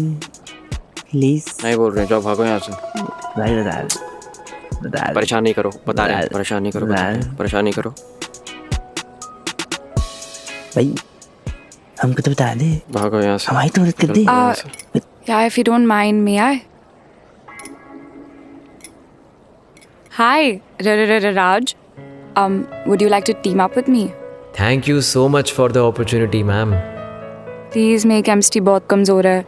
प्लीज। नहीं बोल रहे, जाओ भागो यहाँ से। भाई बता दे। परेशान नहीं करो, बता रहे हैं, परेशान नहीं करो, परेशान नहीं करो भाई, हमको तो बता दे। भागो यहाँ से। हमारी तो मदद कर दे। Yeah, if you don't mind, may I? Hi, Raj. Would you like to team up with me? Thank you so much for the opportunity ma'am. Please, मेरी केमिस्ट्री बहुत कमजोर है।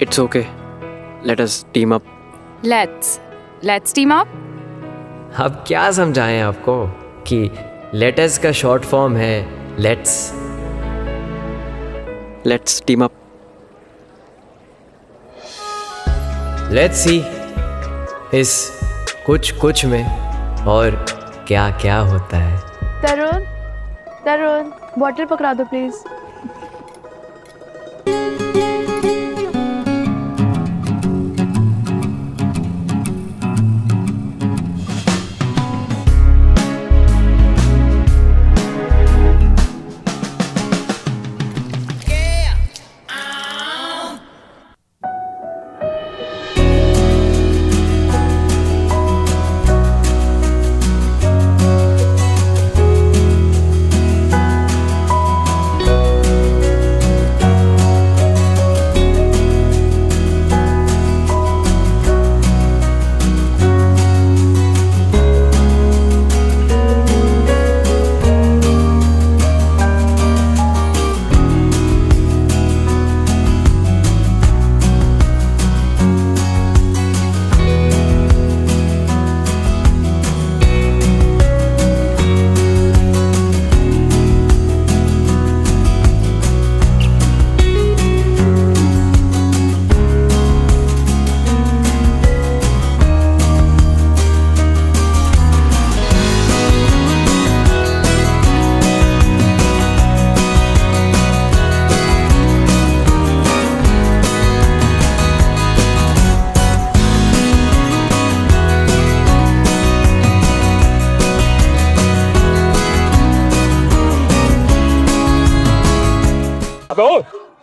It's okay. Let us team up. Let's team up. अब क्या समझाएं आपको कि latus का शॉर्ट फॉर्म है let's. Let's team up. Let's see इस कुछ में और क्या क्या होता है। तरुण, बॉटल पकड़ा दो प्लीज।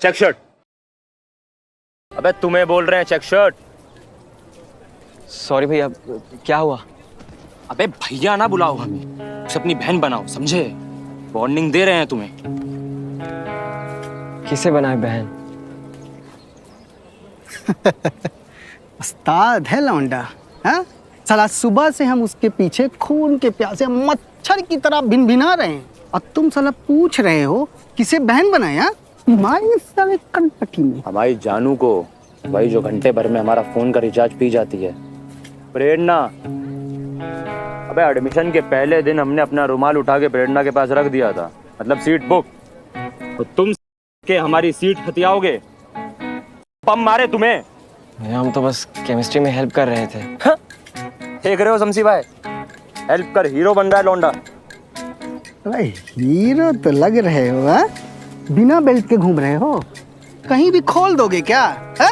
Check shirt. अबे तुम्हें बोल रहे हैं चेक शर्ट। सॉरी भैया, क्या हुआ? अबे भैया ना बुलाओ हमें, उसे अपनी बहन बनाओ, समझे? वार्निंग दे रहे हैं तुम्हें। किसे बनाए बहन? उस्ताद है लौंडा, हाँ? साला सुबह से हम उसके पीछे खून के प्यासे मच्छर की तरह भिन-भिना रहे हैं और तुम साला पूछ रहे हो किसे बहन बनाए? हाँ? हमारी जानू को, भाई जो घंटे भर में हमारा फोन का रिचार्ज पी जाती है। प्रेरणा, अबे एडमिशन के पहले दिन हमने अपना रुमाल उठा के प्रेरणा के पास रख दिया था, मतलब सीट बुक। तो तुम के हमारी सीट हथियाओगे? पम मारे तुम्हें? हम तो बस केमिस्ट्री में हेल्प कर रहे थे। देख रहे हो शमसी भाई, हेल्प कर हीरो बन रहा है लौंडा। भाई हीरो तो लग रहे हो, हाँ? बिना बेल्ट के घूम रहे हो, कहीं भी खोल दोगे क्या? है?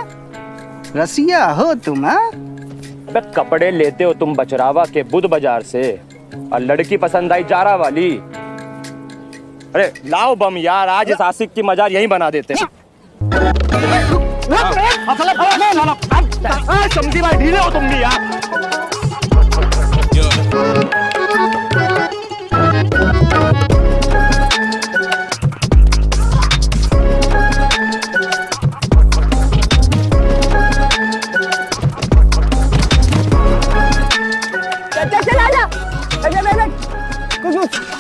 रसिया हो तुम, हाँ? अबे कपड़े लेते हो तुम बचरावा के बुध बाजार से और लड़की पसंद आई जारा वाली। अरे लाओ बम यार, आज इस आशिक की मजार यहीं बना देते हैं। समझी भाई, ढीले हो तुम भी यार।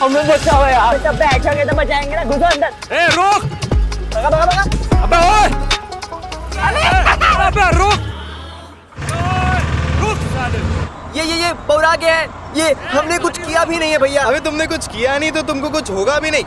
हमें बचाओ यार। जब बैठोगे तो बचाएंगे ना, घुसो अंदर। ए रुक, भगा भगा भगा। अबे ओए, अबे रुक, रुक साले। ये पौरा गया है। ये हमने कुछ किया भी नहीं है भैया। अबे तुमने कुछ किया नहीं तो तुमको कुछ होगा भी नहीं।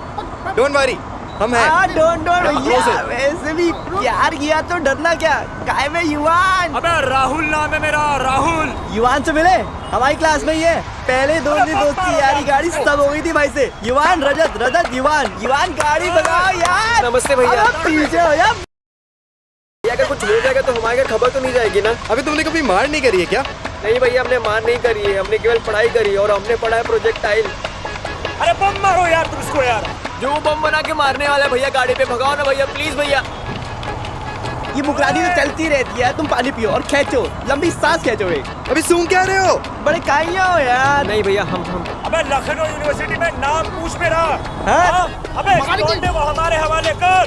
डोंट वरी, हम हैं। डोंट भैया, वैसे भी प्यार किया तो डरना क्या, काय में युवान। अबे राहुल नाम है मेरा, राहुल। युवान से मिले, हमारी क्लास में ही है। पहले दोस्ती यारी गाड़ी सब हो गई थी भाई से। युवान रजत युवान गाड़ी भगाओ यार। नमस्ते भैया। पीछे हो यार। अगर कुछ हो जाएगा तो हमारे घर खबर तो नहीं जाएगी ना। अबे तुमने कभी मार नहीं करी है क्या? नहीं भैया, हमने मार नहीं करी है, हमने केवल पढ़ाई करी है और हमने पढ़ा है प्रोजेक्टाइल। अरे बम मारो यार तुम इसको यार। जो बम बना के मारने वाला है भैया, गाड़ी पे भगाओ ना भैया, प्लीज भैया। ये मुकरानी तो चलती रहती है, तुम पानी पियो और खींचो, लंबी सांस खींचो। अभी सूंघ क्या रहे हो? बड़े काइया हो यार। नहीं भैया, हम अबे लखनऊ यूनिवर्सिटी में नाम पूछ मेरा। हाँ? अबे लौंडे वो हमारे हवाले कर।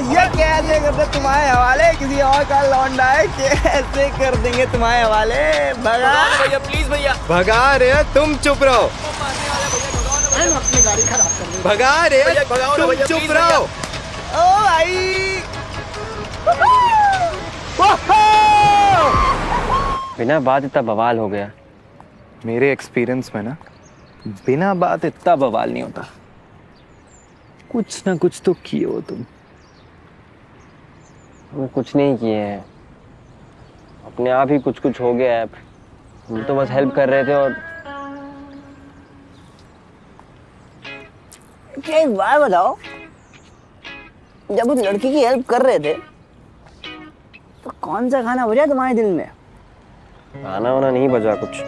ये कैसे करते तुम्हारे हवाले, किसी और का लौंडा है, कैसे कर देंगे तुम्हारे हवाले। भगा भैया, प्लीज भैया। भगा रहे हो तुम, चुप रहो। अपनी गाड़ी खराब कर दी। भगा रहे हो तुम, चुप रहो। ओ भाई, बिना बात इतना बवाल हो गया। मेरे एक्सपीरियंस में ना, बिना बात इतना बवाल नहीं होता। कुछ ना कुछ तो किए हो तुम। हम कुछ नहीं किए हैं, अपने आप ही कुछ कुछ हो गया है। हम तो बस हेल्प कर रहे थे। और क्या एक बात बताओ, जब उस लड़की की हेल्प कर रहे थे तो कौन सा गाना बजा तुम्हारे दिल में? गाना वाना नहीं बजा कुछ,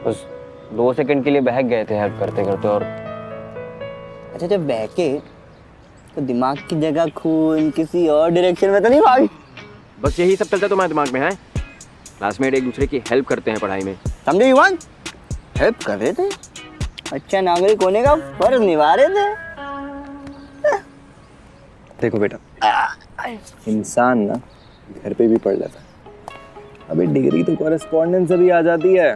बस 2 सेकंड के लिए बहक गए थे हेल्प करते करते। और अच्छा, जब बहके तो दिमाग की जगह खून किसी और डायरेक्शन में तो नहीं भागी? बस यही सब चलता तुम्हारे दिमाग में है। क्लासमेट एक दूसरे की हेल्प करते हैं पढ़ाई में, समझे युवान? हेल्प कर रहे थे, अच्छा नागरिक होने का फर्ज निभा रहे थे। देखो बेटा, इंसान ना घर पे भी पढ़ लेता है। अबे डिग्री तो कॉरेस्पॉन्डेंस से भी आ जाती है।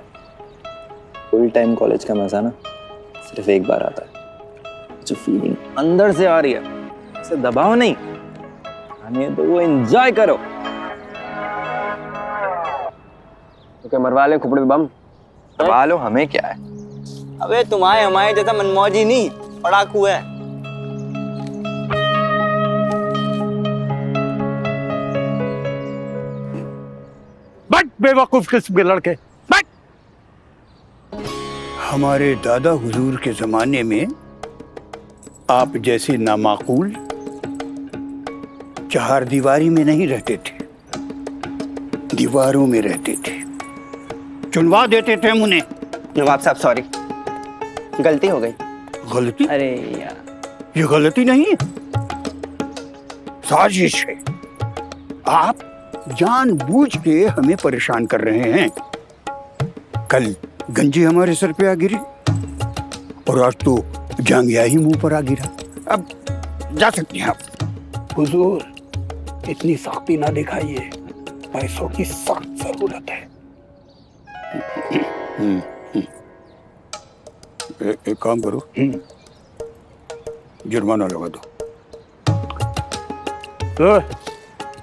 फुल टाइम कॉलेज का मजा ना सिर्फ एक बार आता है। जो फीलिंग अंदर से आ रही है, उसे दबाओ नहीं, आने तो वो एंजॉय करो। तो क्या मरवा ले खुपड़े बम? दबा लो, हमें क्या है। अबे तुम्हारे हमारे जैसा मनमौजी नहीं, पढ़ाकू है। बट बेवकूफ किस्म के लड़के, बट। हमारे दादा हुजूर के जमाने में आप जैसे नामाकूल चार दीवारी में नहीं रहते थे, दीवारों में रहते थे। चुनवा देते थे उन्हें। नवाब साहब सॉरी, गलती हो गई। गलती? अरे यार, ये गलती नहीं है, साजिश है। आप जानबूझ के हमें परेशान कर रहे हैं। कल गंजी हमारे सर पे आ गिरी और आज तो जांगिया ही मुंह पर आ गिरा। अब जा सकते हैं आप। हुजूर, इतनी सख्ती ना दिखाइए, पैसों की सख्त जरूरत है। एक काम करो, जुर्माना लगा दो।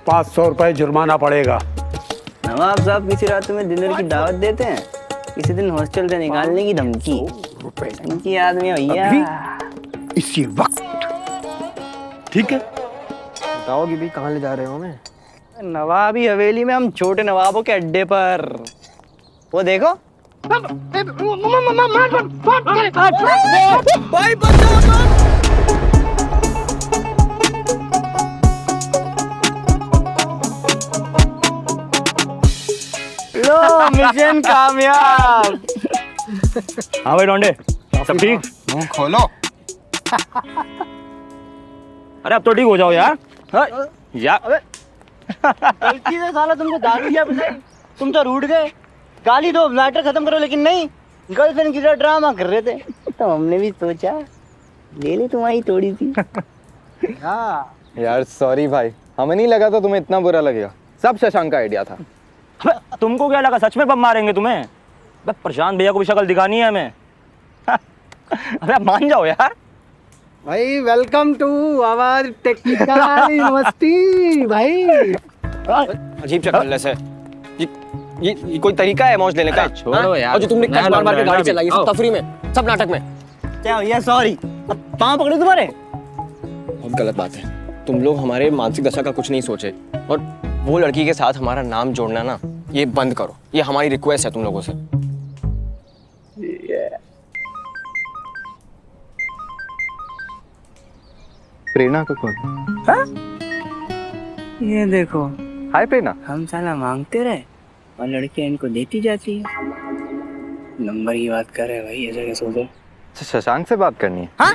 500 रुपए जुर्माना पड़ेगा। नवाब साहब किसी रात में डिनर की दावत देते हैं, किसी दिन हॉस्टल से निकालने की धमकी। धमकी आदमी भैया इसी वक्त। ठीक है, बताओगे भी कहाँ ले जा रहे हो हमें? नवाबी हवेली में हम छोटे नवाबों के अड्डे पर। वो देखो भाई, लो मिशन कामयाब। हाँ भाई लौंडे, सब ठीक? मुंह खोलो। अरे अब तो ठीक हो जाओ यार। यार गलती से साला तुमको दारू दिया पिलाई, तुम तो रूठ गए। गाली दो, मैटर खत्म करो, लेकिन नहीं, गर्लफ्रेंड की तरह ड्रामा कर रहे थे। तो हमने भी सोचा ले ले तुम्हारी थोड़ी सी। हाँ यार सॉरी भाई, हमें नहीं लगा था तुम्हें इतना बुरा लगेगा। सब शशांक का आइडिया था। तुमको क्या लगा सच में बम मारेंगे तुम्हें? प्रशांत भैया को भी शक्ल दिखानी है हमें। अबे मान जाओ यार। भाई welcome to our technical university भाई। अजीब चक्कर से ये कोई तरीका है मौज लेने का? छोड़ो यार। और जो तुमने कच मार के गाड़ी चलाई सब तफरी में, सब नाटक में। क्या भैया सॉरी, पाँव पकड़े तुम्हारे। बहुत गलत बात है, तुम लोग हमारे मानसिक दशा का कुछ नहीं सोचे और वो लड़की के साथ हमारा नाम जोड़ना ना ये बंद करो, ये हमारी रिक्वेस्ट है तुम लोगों से। प्रेरणा का कौन? ये देखो, हाय प्रेरणा। हम साला मांगते रहे और लड़कियां इनको देती जाती है। नंबर की बात कर रहे भाई, ऐसा क्या सोचो। शशांक से बात करनी है? हाँ?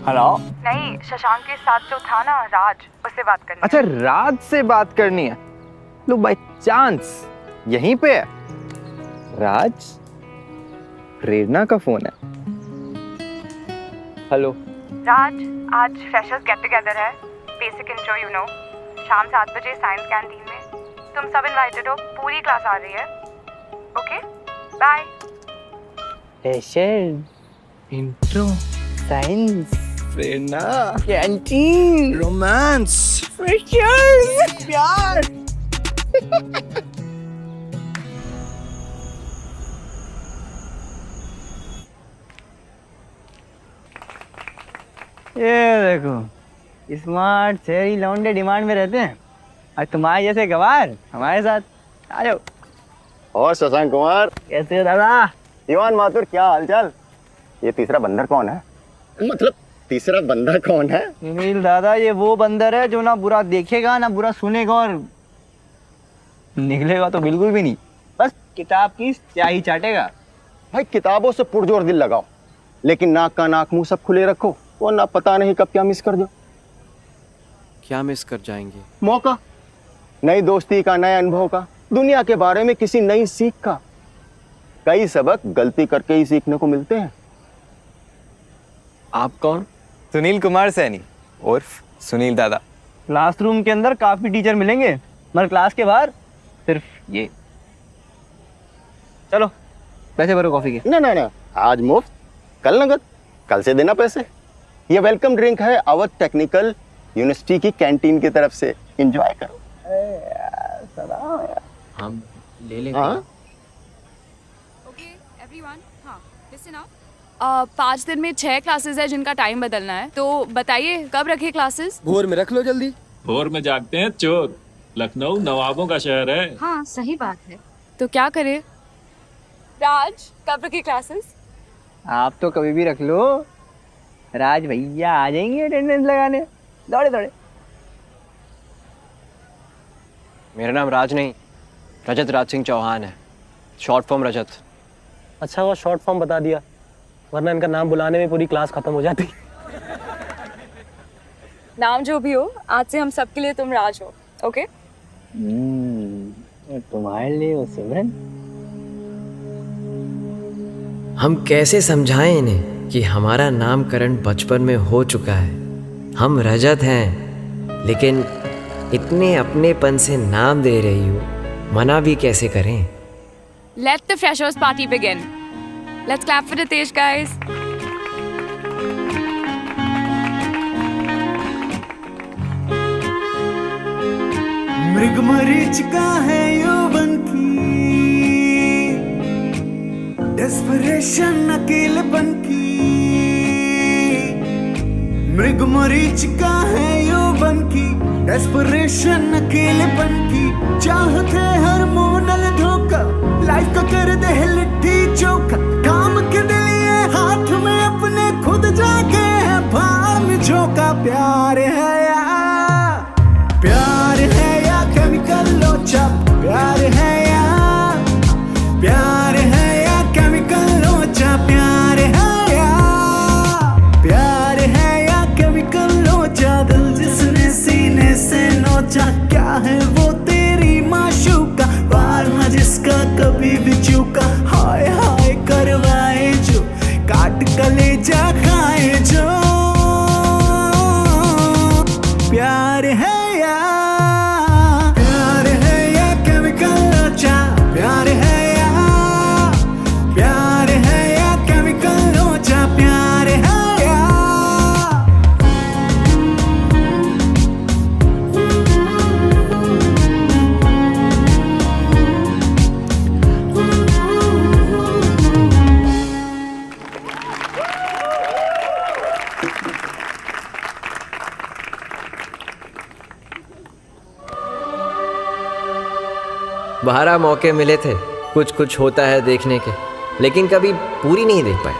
हेलो। नहीं, शशांक के साथ जो था ना राज, उससे बात करनी अच्छा राज से बात करनी है। लो बाय चांस यहीं पे है राज। प्रेरणा का फोन है। हेलो राज, आज फ्रेशर्स गेट टुगेदर है, बेसिक इंट्रो यू नो, शाम 7 बजे साइंस कैंटीन में। तुम सब इनवाइटेड हो, पूरी क्लास आ रही है। Okay bye. Freshers intro science Prerna canteen romance freshers प्यार। ये देखो, स्मार्ट शहरी लौंडे डिमांड में रहते हैं और तुम्हारे जैसे गवार हमारे साथ आ जाओ। और शशांक कुमार कैसे हो दादा? दीवान माथुर क्या हालचाल? ये तीसरा बंदर कौन है? मतलब तीसरा बंदर कौन है? सुनील दादा, ये वो बंदर है जो ना बुरा देखेगा ना बुरा सुनेगा और निकलेगा तो बिल्कुल भी नहीं, बस किताब की स्याही चाटेगा। भाई किताबों से पुरजोर दिल लगाओ, लेकिन नाक का नाक मुंह सब खुले रखो, वरना पता नहीं कब क्या मिस कर दो। क्या मिस कर जाएंगे? मौका, नई दोस्ती का, नए अनुभव का, दुनिया के बारे में किसी नई सीख का। कई सबक गलती करके ही सीखने को मिलते हैं। आप कौन? सुनील कुमार सैनी उर्फ सुनील दादा। क्लासरूम के अंदर काफी टीचर मिलेंगे, मगर क्लास के बाहर सिर्फ ये। चलो पैसे भरो कॉफी के। ना ना ना, आज मुफ्त, कल नगद, कल से देना पैसे। ये वेलकम ड्रिंक है आवर टेक्निकल यूनिवर्सिटी की कैंटीन की तरफ से, एंजॉय करो। हम ले लेंगे। हाँ? ओके एवरीवन, हाँ लिसन अप। 5 दिन में 6 क्लासेस है जिनका टाइम बदलना है, तो बताइए कब रखे क्लासेस? भोर में रख लो जल्दी। भोर में जागते हैं चोर, लखनऊ नवाबों का शहर है। हाँ सही बात है। तो क्या करे? राज, कब रखे क्लासेस? आप तो कभी भी रख लो, राज भैया आ जाएंगे अटेंडेंस लगाने, दौड़े दौड़े। मेरा नाम राज नहीं, रजत राज सिंह चौहान है, शॉर्ट फॉर्म रजत। अच्छा वो शॉर्ट फॉर्म बता दिया, वरना इनका नाम बुलाने में पूरी क्लास खत्म हो जाती। नाम जो भी हो, आज से हम सबके लिए तुम राज हो, ओके? तुम्हारे लिए वो सिमरन। हम कैसे समझाएं इन्हें कि हमारा नामकरण बचपन में हो चुका है। हम रजत हैं, लेकिन इतने अपनेपन से नाम दे रही हो, मना भी कैसे करें? Let the freshers party begin. Let's clap for Ritesh, guys. मृग मरीचिका है यौवन की, डेस्परेशन अकेलेपन की। मृग मरीचिका है यौवन की, डेस्परेशन अकेलेपन की। चाहत है हार्मोनल धोखा, लाइफ का कर दे लिट्टी चोखा। काम के दिल ये हाथ में अपने खुद जाके है भार में झोंका। प्यार है या प्यार है या केमिकल लोचा। प्यार है या प्यार है या केमिकल लोचा। प्यार है या प्यार है या केमिकल लोचा। दिल जिसने सीने से नोचा, क्या है वो तेरी माशूका। वार न जिसका कभी भी चूका, हाय हाय करवाए जो, काट कलेजा खाए जो। प्यार है या प्यार है या केमिकल लोचा। प्यार है या प्यार है या केमिकल लोचा। प्यार 12 मौके मिले थे कुछ कुछ होता है देखने के, लेकिन कभी पूरी नहीं देख पाए।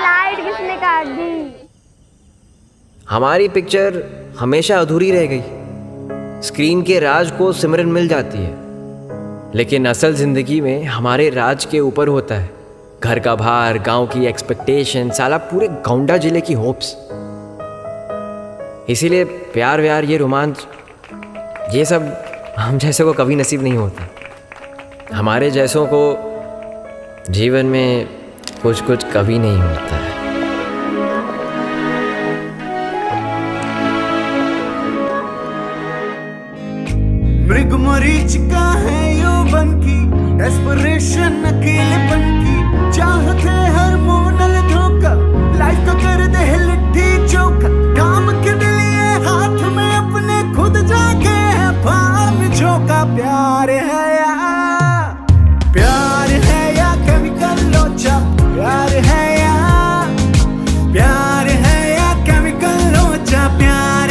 लाइट किसने काट दी? हमारी पिक्चर हमेशा अधूरी रह गई। स्क्रीन के राज को सिमरन मिल जाती है, लेकिन असल जिंदगी में हमारे राज के ऊपर होता है घर का भार, गांव की एक्सपेक्टेशन, साला पूरे गोंडा जिले की होप्स। इसीलिए प्यार व्यार, ये रोमांच, ये सब हम जैसे को कभी नसीब नहीं होता। हमारे जैसों को जीवन में कुछ कुछ कभी नहीं होता है। मृग मरीचिका है यौवन की, डेस्परेशन अकेलेपन की, चाहते हार्मोनल धोखा, लाइफ का कर दे लिट्टी चोखा, काम के लिए हाथ में अपने खुद जाके है भार में झोंका। प्यार है या केमिकल लोचा, प्यार है या केमिकल लोचा, प्यार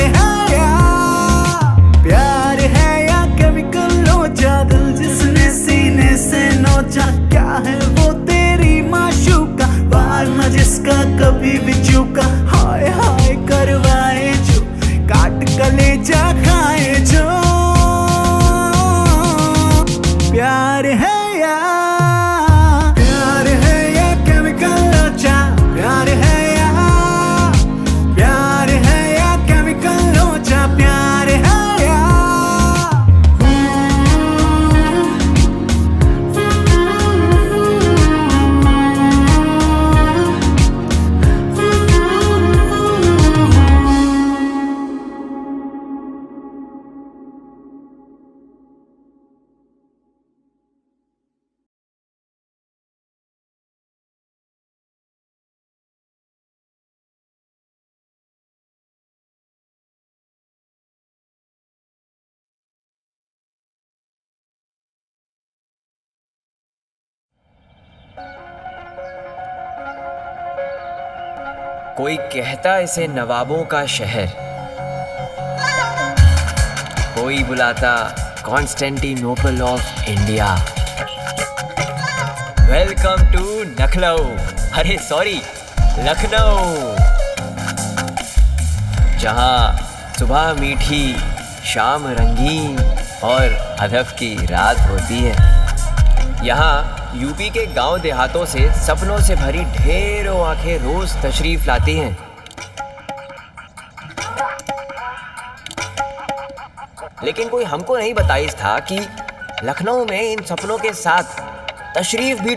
है या केमिकल लोचा, दिल जिसने सीने से नोचा, क्या है वो तेरी माशूका, वार न जिसका कभी भी चूका, हाय हाय करवाए जो, काट कलेजा खाए जो। प्यार है या केमिकल लोचा, प्यार है या केमिकल लोचा, प्यार है या। कोई कहता इसे नवाबों का शहर, कोई बुलाता Constantinople of India. Welcome to Lucknow, अरे सॉरी लखनऊ, जहां सुबह मीठी, शाम रंगीन और अदब की रात होती है। यहाँ यूपी के गांव देहातों से सपनों से भरी ढेरों आंखें रोज तशरीफ लाती हैं। लेकिन कोई हमको नहीं बताइस था कि लखनऊ में इन सपनों के साथ तशरीफ भी